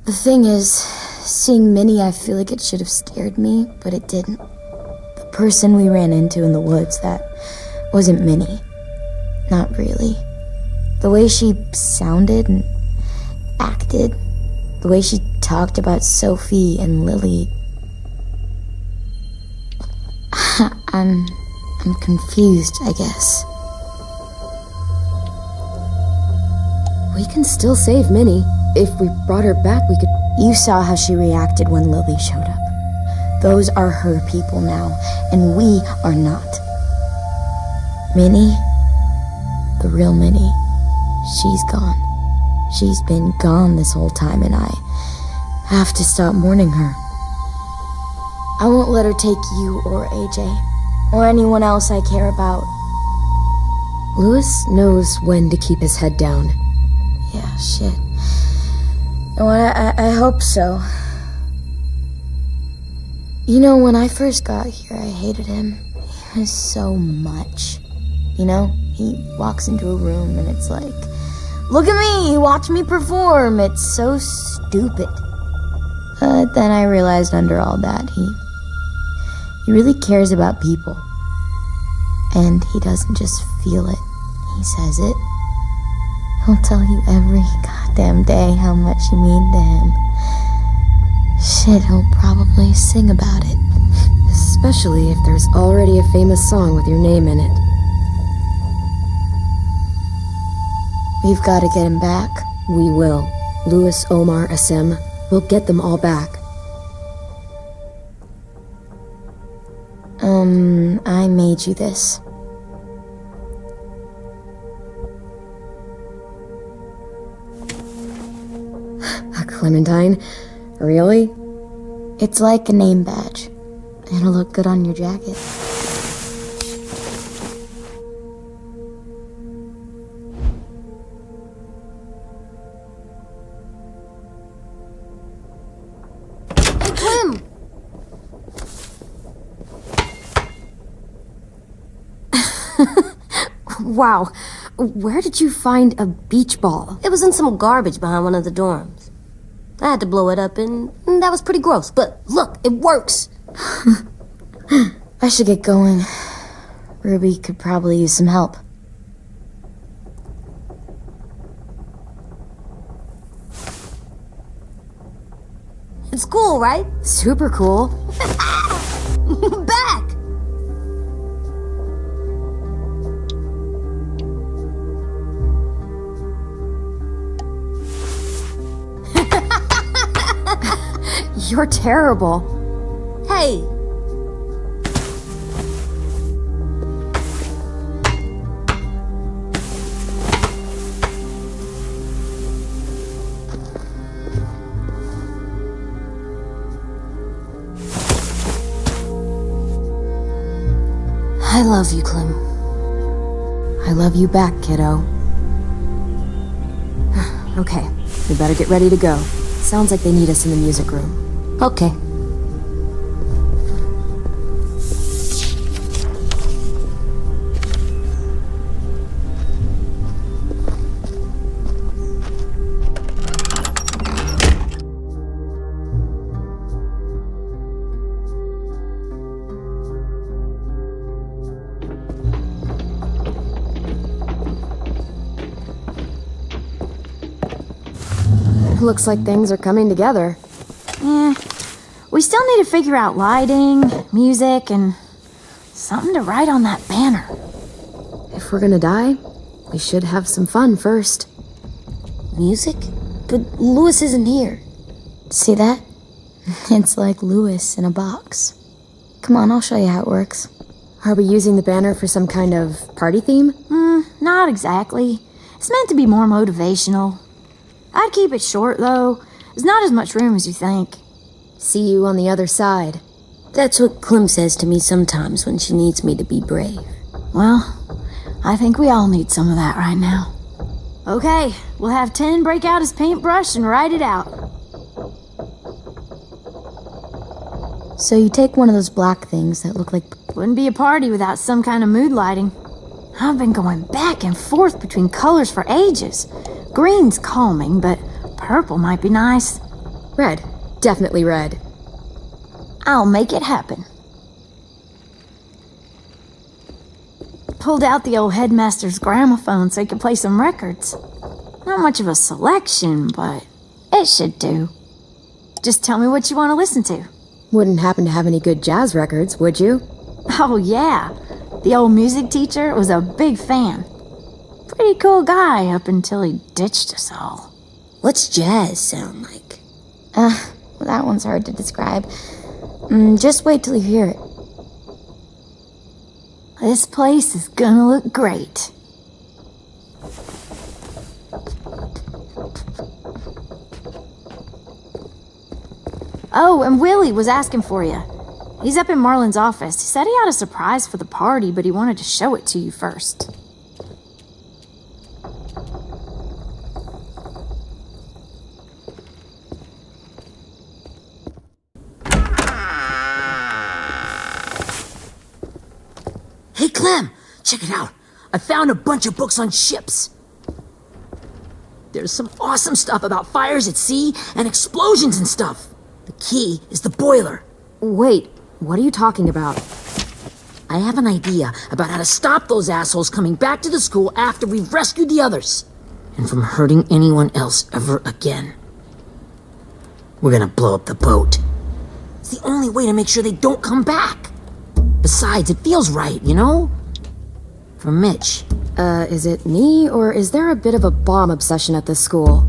The thing is, seeing Minnie, I feel like it should have scared me, but it didn't. The person we ran into in the woods, that wasn't Minnie. Not really. The way she sounded and acted, the way she talked about Sophie and Lily. I'm confused, I guess. We can still save Minnie. If we brought her back, we could... You saw how she reacted when Lily showed up. Those are her people now, and we are not. Minnie, the real Minnie, she's gone. She's been gone this whole time, and I have to stop mourning her. I won't let her take you or AJ, or anyone else I care about. Louis knows when to keep his head down. Yeah, shit. Oh, I hope so. You know, when I first got here, I hated him. He was so much. You know, he walks into a room and it's like, look at me, watch me perform. It's so stupid. Then I realized under all that, he really cares about people. And he doesn't just feel it, he says it. He'll tell you every goddamn day how much you mean to him. Shit, he'll probably sing about it. Especially if there's already a famous song with your name in it. We've got to get him back. We will. Louis, Omar, Asim. We'll get them all back. I made you this. A Clementine? Really? It's like a name badge. It'll look good on your jacket. Hey, Clem! Wow, where did you find a beach ball? It was in some garbage behind one of the dorms. I had to blow it up, and that was pretty gross. But look, it works. I should get going. Ruby could probably use some help. It's cool, right? Super cool. Back! You're terrible. Hey! I love you, Clem. I love you back, kiddo. Okay, we better get ready to go. Sounds like they need us in the music room. Okay. Looks like things are coming together. We still need to figure out lighting, music, and something to write on that banner. If we're gonna die, we should have some fun first. Music? But Louis isn't here. See that? It's like Louis in a box. Come on, I'll show you how it works. Are we using the banner for some kind of party theme? Not exactly. It's meant to be more motivational. I'd keep it short, though. There's not as much room as you think. See you on the other side. That's what Clem says to me sometimes when she needs me to be brave. Well, I think we all need some of that right now. Okay, we'll have 10 break out his paintbrush and write it out. So you take one of those black things that look like... Wouldn't be a party without some kind of mood lighting. I've been going back and forth between colors for ages. Green's calming, but purple might be nice. Red. Definitely red. I'll make it happen. Pulled out the old headmaster's gramophone so he could play some records. Not much of a selection, but it should do. Just tell me what you want to listen to. Wouldn't happen to have any good jazz records, would you? Oh, yeah. The old music teacher was a big fan. Pretty cool guy up until he ditched us all. What's jazz sound like? Well, that one's hard to describe. Just wait till you hear it. This place is gonna look great. Oh, and Willie was asking for you. He's up in Marlon's office. He said he had a surprise for the party, but he wanted to show it to you first. Hey, Clem, check it out. I found a bunch of books on ships. There's some awesome stuff about fires at sea and explosions and stuff. The key is the boiler. Wait, what are you talking about? I have an idea about how to stop those assholes coming back to the school after we've rescued the others. and from hurting anyone else ever again. We're gonna blow up the boat. It's the only way to make sure they don't come back. Besides, it feels right, you know? For Mitch. Is it me, or is there a bit of a bomb obsession at this school?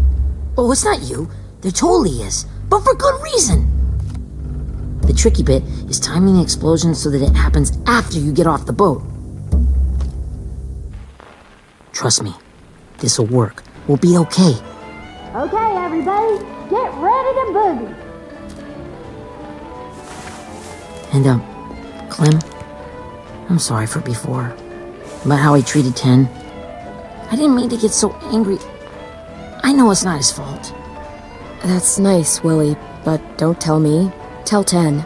Oh, it's not you. There totally is. But for good reason. The tricky bit is timing the explosion so that it happens after you get off the boat. Trust me, this'll work. We'll be okay. Okay, everybody, get ready to boogie. And, Clem, I'm sorry for before. About how I treated Ten. I didn't mean to get so angry. I know it's not his fault. That's nice, Willie, but don't tell me. Tell 10.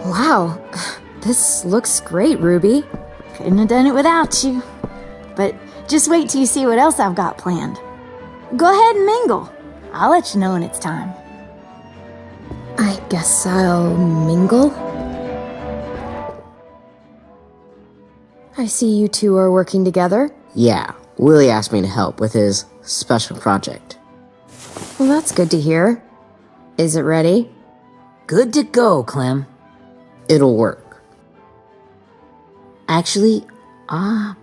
Wow, this looks great, Ruby. Couldn't have done it without you. But just wait till you see what else I've got planned. Go ahead and mingle. I'll let you know when it's time. I guess I'll mingle? I see you two are working together. Yeah, Willie asked me to help with his special project. Well, that's good to hear. Is it ready? Good to go, Clem. It'll work. Actually, I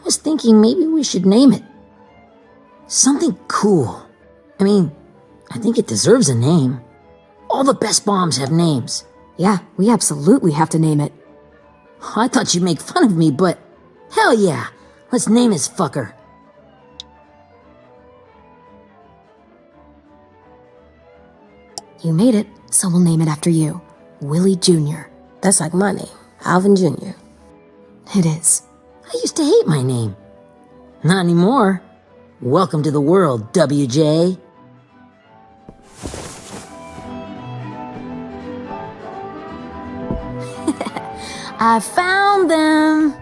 was thinking maybe we should name it. Something cool. I mean, I think it deserves a name. All the best bombs have names. Yeah, we absolutely have to name it. I thought you'd make fun of me, but hell yeah. Let's name this fucker. You made it, so we'll name it after you. Willie Jr. That's like my name, Alvin Jr. It is. I used to hate my name. Not anymore. Welcome to the world, WJ. I found them.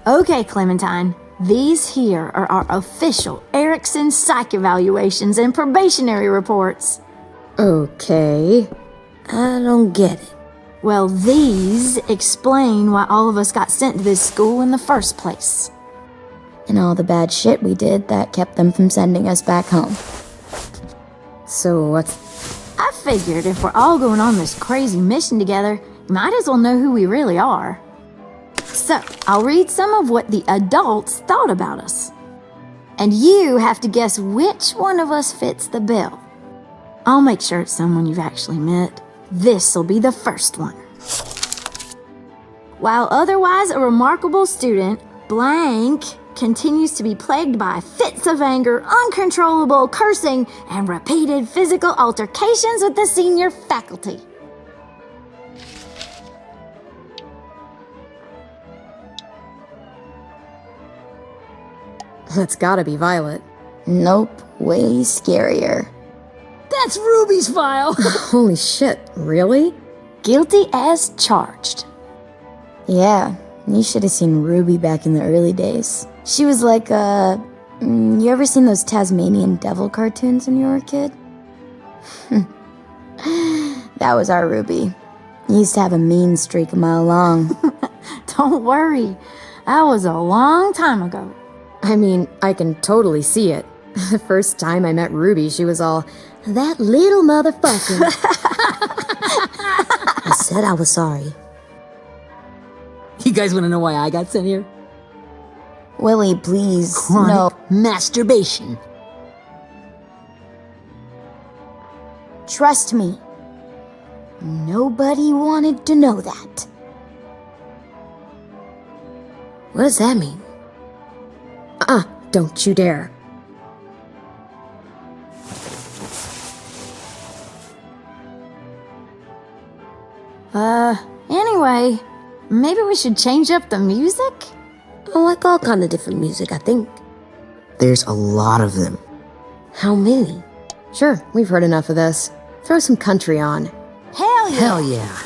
Okay, Clementine. These here are our official Erickson psych evaluations and probationary reports. Okay. I don't get it. Well, these explain why all of us got sent to this school in the first place. And all the bad shit we did that kept them from sending us back home. So what's... I figured if we're all going on this crazy mission together, you might as well know who we really are. So, I'll read some of what the adults thought about us. And you have to guess which one of us fits the bill. I'll make sure it's someone you've actually met. This'll be the first one. While otherwise a remarkable student, blank continues to be plagued by fits of anger, uncontrollable cursing, and repeated physical altercations with the senior faculty. That's gotta be Violet. Nope, way scarier. That's Ruby's file. Holy shit, really? Guilty as charged. Yeah, you should have seen Ruby back in the early days. She was like you ever seen those Tasmanian devil cartoons when you were a kid? That was our Ruby. He used to have a mean streak a mile long. Don't worry, that was a long time ago. I mean, I can totally see it. The first time I met Ruby, she was all, "That little motherfucker." I said I was sorry. You guys want to know why I got sent here? Willie, please, Chronic no. masturbation. Trust me. Nobody wanted to know that. What does that mean? Don't you dare. Anyway, maybe we should change up the music? I like all kind of different music, I think. There's a lot of them. How many? Sure, we've heard enough of this. Throw some country on. Hell yeah! Hell yeah.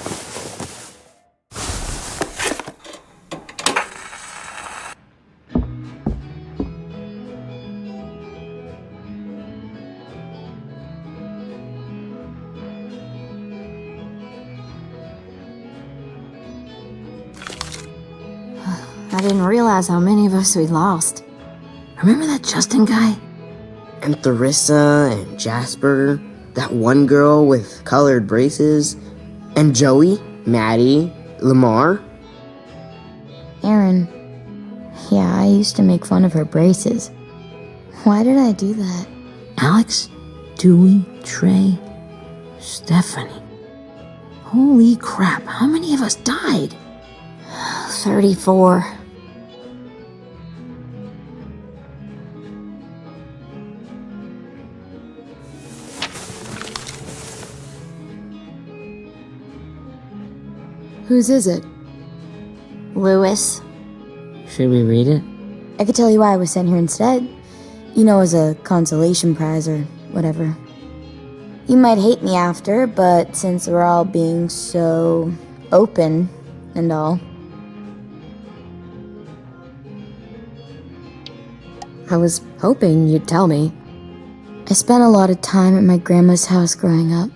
I didn't realize how many of us we lost. Remember that Justin guy? And Theresa and Jasper, that one girl with colored braces, and Joey, Maddie, Lamar. Erin. Yeah, I used to make fun of her braces. Why did I do that? Alex, Dewey, Trey, Stephanie. Holy crap, how many of us died? 34. Whose is it? Lewis. Should we read it? I could tell you why I was sent here instead. You know, as a consolation prize or whatever. You might hate me after, but since we're all being so open and all. I was hoping you'd tell me. I spent a lot of time at my grandma's house growing up.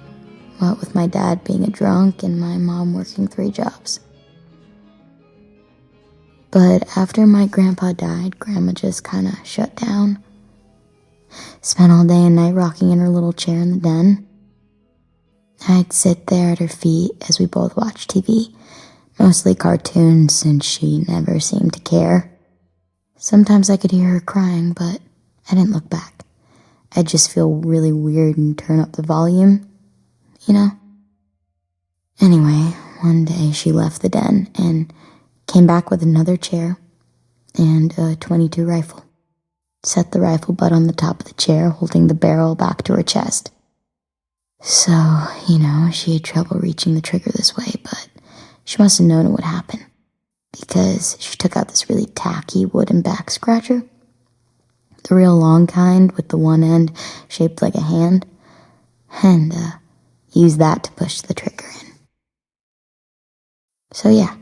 What with my dad being a drunk and my mom working 3 jobs. But after my grandpa died, Grandma just kinda shut down. Spent all day and night rocking in her little chair in the den. I'd sit there at her feet as we both watched TV, mostly cartoons since she never seemed to care. Sometimes I could hear her crying, but I didn't look back. I'd just feel really weird and turn up the volume, you know? Anyway, one day she left the den and came back with another chair and a .22 rifle. Set the rifle butt on the top of the chair, holding the barrel back to her chest. So, you know, she had trouble reaching the trigger this way, but she must have known it would happen. Because she took out this really tacky wooden back scratcher. The real long kind with the one end shaped like a hand. And, used that to push the trigger in. So yeah,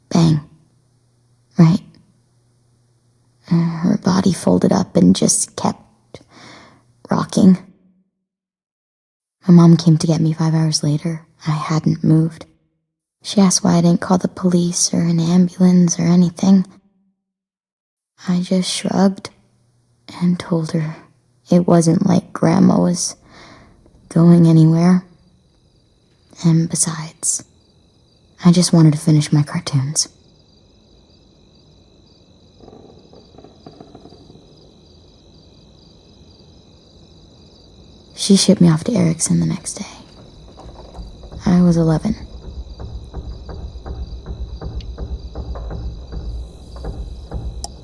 bang. Right. Her body folded up and just kept rocking. My mom came to get me 5 hours later. I hadn't moved. She asked why I didn't call the police or an ambulance or anything. I just shrugged and told her it wasn't like Grandma was going anywhere. And besides, I just wanted to finish my cartoons. She shipped me off to Erickson the next day. I was 11.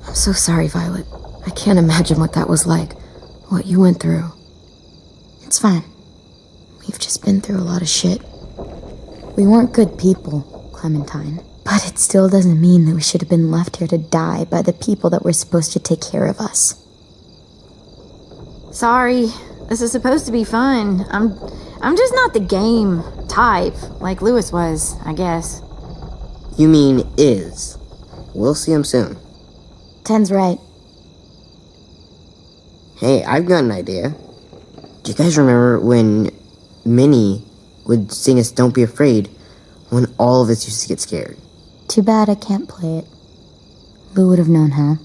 I'm so sorry, Violet. I can't imagine what that was like. What you went through. It's fine. We've just been through a lot of shit. We weren't good people, Clementine. But it still doesn't mean that we should have been left here to die by the people that were supposed to take care of us. Sorry, this is supposed to be fun. I'm just not the game type, like Lewis was, I guess. You mean is. We'll see him soon. Ten's right. Hey, I've got an idea. Do you guys remember when Minnie would sing us Don't Be Afraid when all of us used to get scared? Too bad I can't play it. Lou would have known how.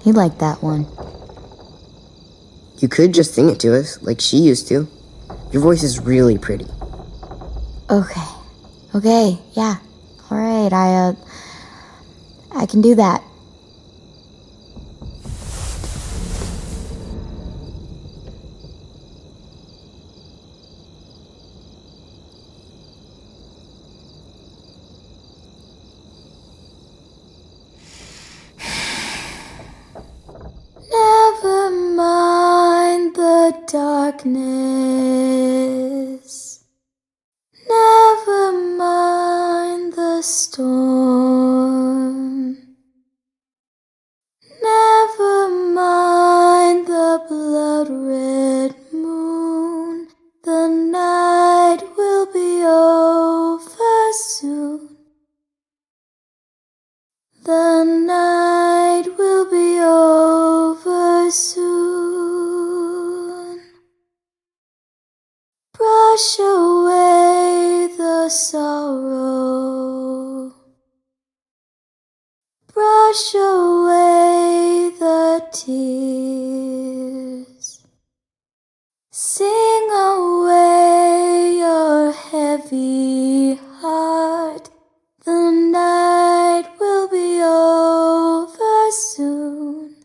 He liked that one. You could just sing it to us, like she used to. Your voice is really pretty. Okay, yeah. Alright, I can do that. Never mind the darkness. Never the storm. Never mind the blood-red moon. The night will be over soon. The night will be over soon. Brush away the sorrow. Brush away the tears. Sing away your heavy heart. The night will be over soon.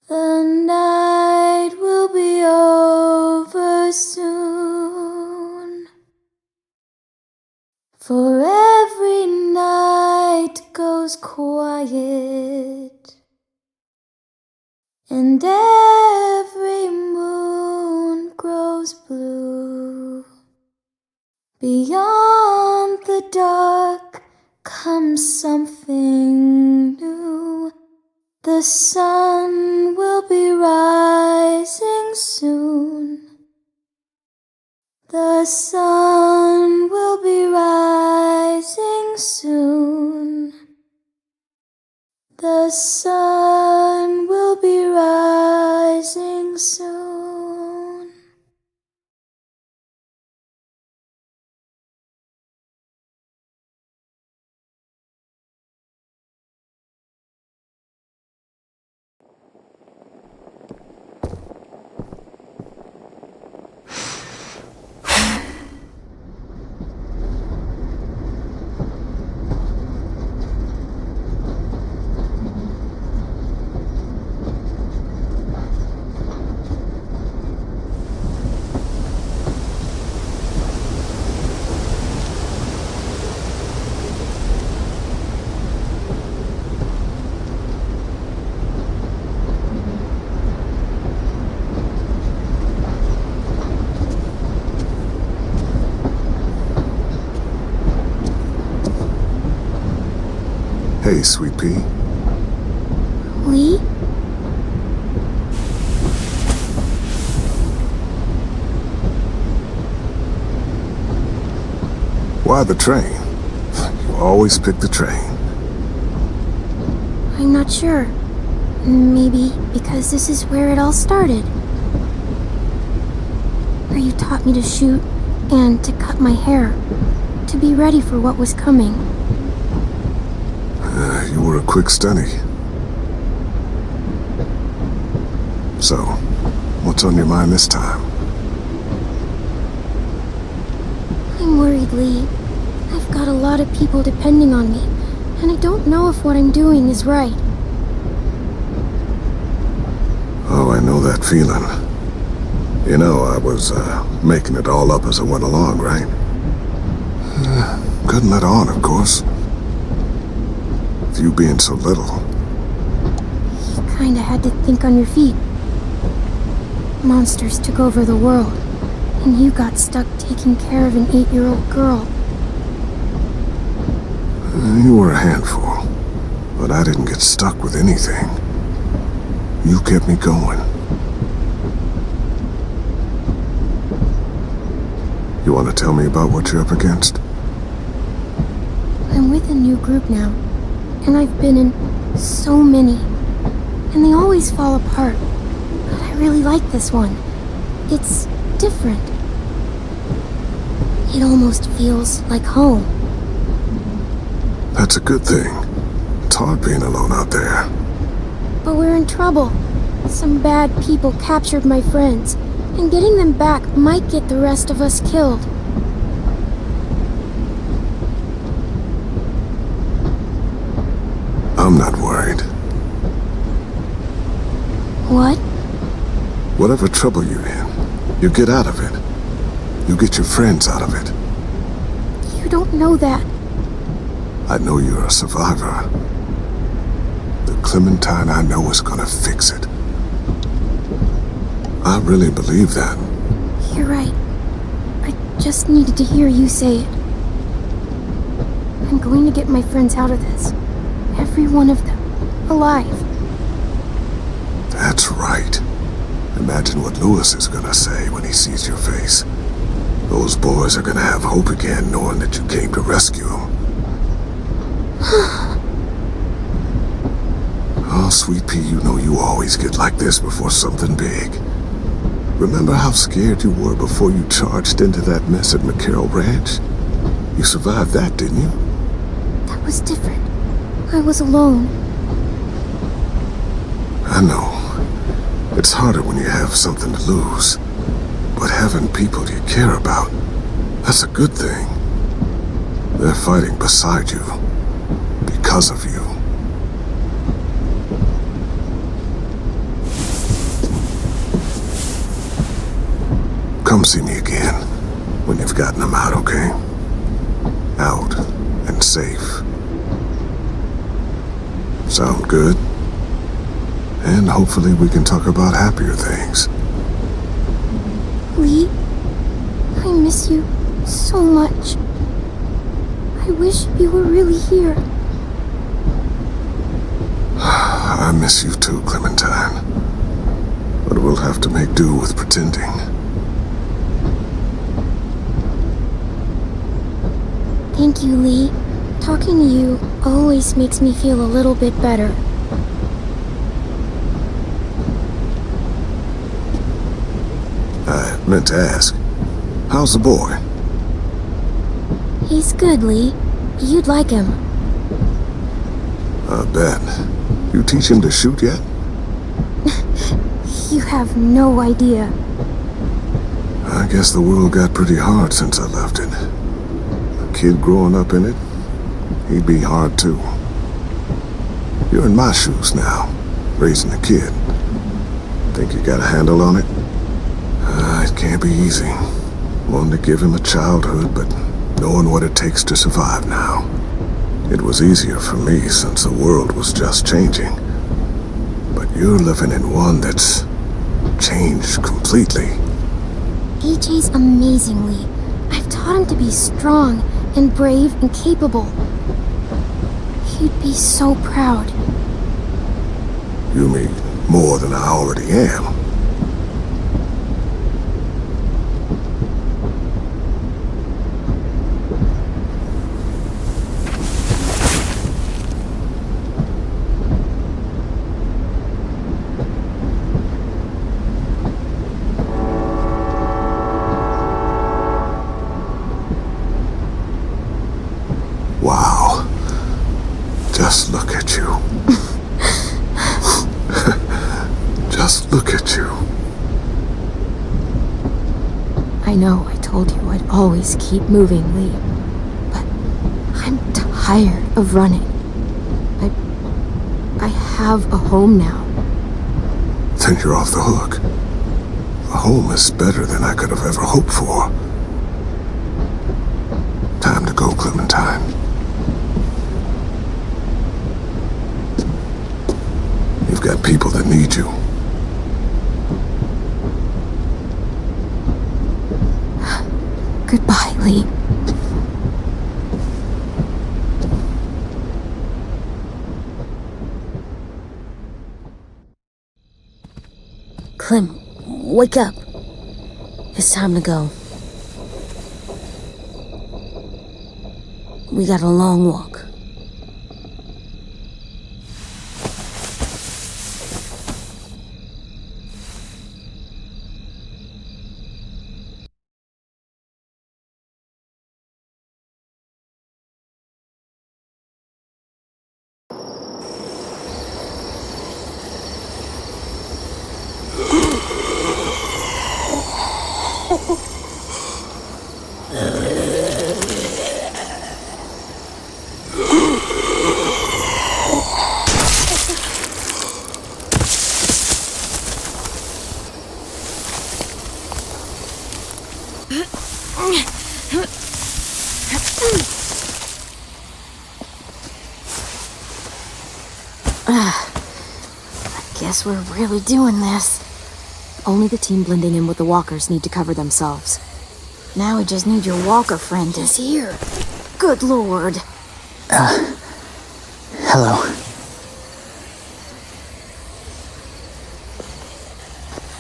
The night will be over soon. For every night goes quiet, and every moon grows blue. Beyond the dark comes something new. The sun will be rising soon. The sun will be rising soon. The sun will be rising soon. Hey, Sweet Pea. Lee? Why the train? You always pick the train. I'm not sure. Maybe because this is where it all started. Where you taught me to shoot and to cut my hair, to be ready for what was coming. You were a quick study. So, what's on your mind this time? I'm worried, Lee. I've got a lot of people depending on me, and I don't know if what I'm doing is right. Oh, I know that feeling. You know, I was making it all up as I went along, right? Couldn't let on, of course. With you being so little. You kinda had to think on your feet. Monsters took over the world, and you got stuck taking care of an 8-year-old girl. You were a handful, but I didn't get stuck with anything. You kept me going. You want to tell me about what you're up against? I'm with a new group now, and I've been in so many, and they always fall apart. But I really like this one. It's different. It almost feels like home. That's a good thing. It's hard being alone out there. But we're in trouble. Some bad people captured my friends, and getting them back might get the rest of us killed. I'm not worried. What? Whatever trouble you're in, you get out of it. You get your friends out of it. You don't know that. I know you're a survivor. The Clementine I know is gonna fix it. I really believe that. You're right. I just needed to hear you say it. I'm going to get my friends out of this. Every one of them. Alive. That's right. Imagine what Lewis is gonna say when he sees your face. Those boys are gonna have hope again knowing that you came to rescue them. Oh, Sweet Pea, you know you always get like this before something big. Remember how scared you were before you charged into that mess at McCarroll Ranch? You survived that, didn't you? That was different. I was alone. I know. It's harder when you have something to lose. But having people you care about, that's a good thing. They're fighting beside you. Because of you. Come see me again when you've gotten them out, okay? Out and safe. Sound good? And hopefully we can talk about happier things. Lee, I miss you so much. I wish you were really here. I miss you too, Clementine. But we'll have to make do with pretending. Thank you, Lee. Talking to you always makes me feel a little bit better. I meant to ask, how's the boy? He's good, Lee. You'd like him. I bet. You teach him to shoot yet? You have no idea. I guess the world got pretty hard since I left it. A kid growing up in it, he'd be hard too. You're in my shoes now, raising a kid. Think you got a handle on it? It can't be easy. Wanting to give him a childhood, but knowing what it takes to survive now. It was easier for me since the world was just changing. But you're living in one that's changed completely. AJ's amazing, Lee. I've taught him to be strong and brave and capable. He'd be so proud. You mean more than I already am? Wow. Just look at you. Just look at you. I know I told you I'd always keep moving, Lee. But I'm tired of running. I have a home now. Then you're off the hook. A home is better than I could have ever hoped for. Time to go, Clementine. You've got people that need you. Goodbye, Lee. Clem, wake up. It's time to go. We got a long walk. Guess we're really doing this. Only the team blending in with the walkers need to cover themselves. Now we just need your walker friend is here. Good lord. Hello.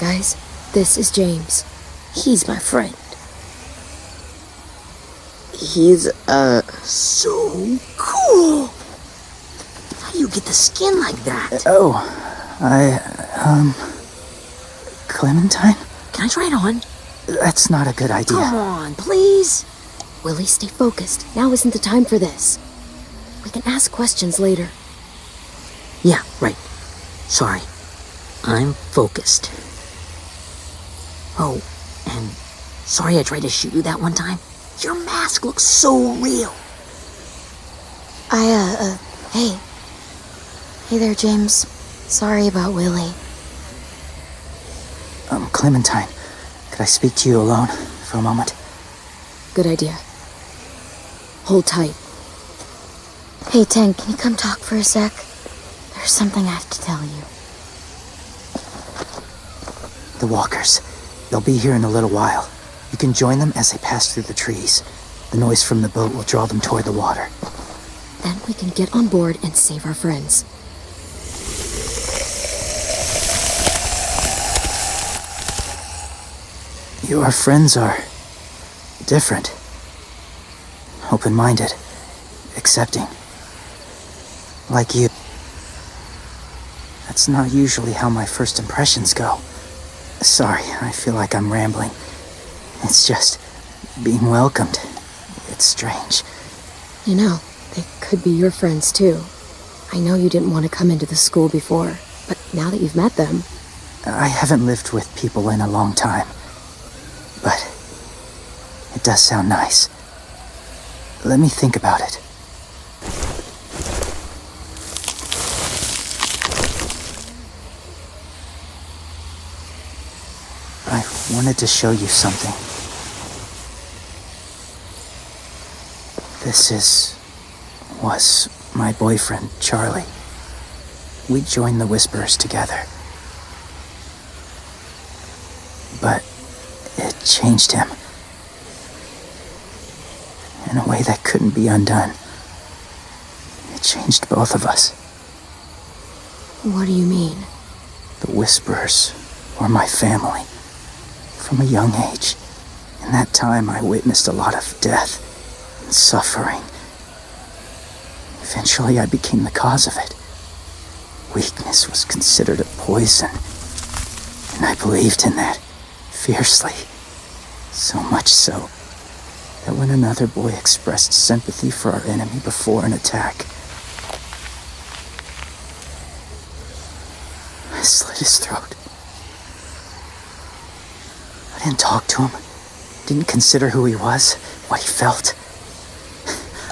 Guys, this is James. He's my friend. He's, so cool. How do you get the skin like that? Clementine? Can I try it on? That's not a good idea. Come on, please. Willie, stay focused. Now isn't the time for this. We can ask questions later. Yeah, right. Sorry. I'm focused. Oh, and sorry I tried to shoot you that one time. Your mask looks so real. Hey. Hey there, James. Sorry about Willie. Clementine, could I speak to you alone for a moment? Good idea. Hold tight. Hey, Tank, can you come talk for a sec? There's something I have to tell you. The walkers. They'll be here in a little while. You can join them as they pass through the trees. The noise from the boat will draw them toward the water. Then we can get on board and save our friends. Your friends are different. Open-minded. Accepting. Like you. That's not usually how my first impressions go. Sorry, I feel like I'm rambling. It's just being welcomed. It's strange. You know, they could be your friends too. I know you didn't want to come into the school before, but now that you've met them... I haven't lived with people in a long time. But it does sound nice. Let me think about it. I wanted to show you something. This was my boyfriend, Charlie. We joined the Whisperers together. But it changed him. In a way that couldn't be undone. It changed both of us. What do you mean? The Whisperers were my family. From a young age. In that time, I witnessed a lot of death and suffering. Eventually, I became the cause of it. Weakness was considered a poison. And I believed in that. Fiercely. So much so that when another boy expressed sympathy for our enemy before an attack, I slit his throat. I didn't talk to him, didn't consider who he was, what he felt.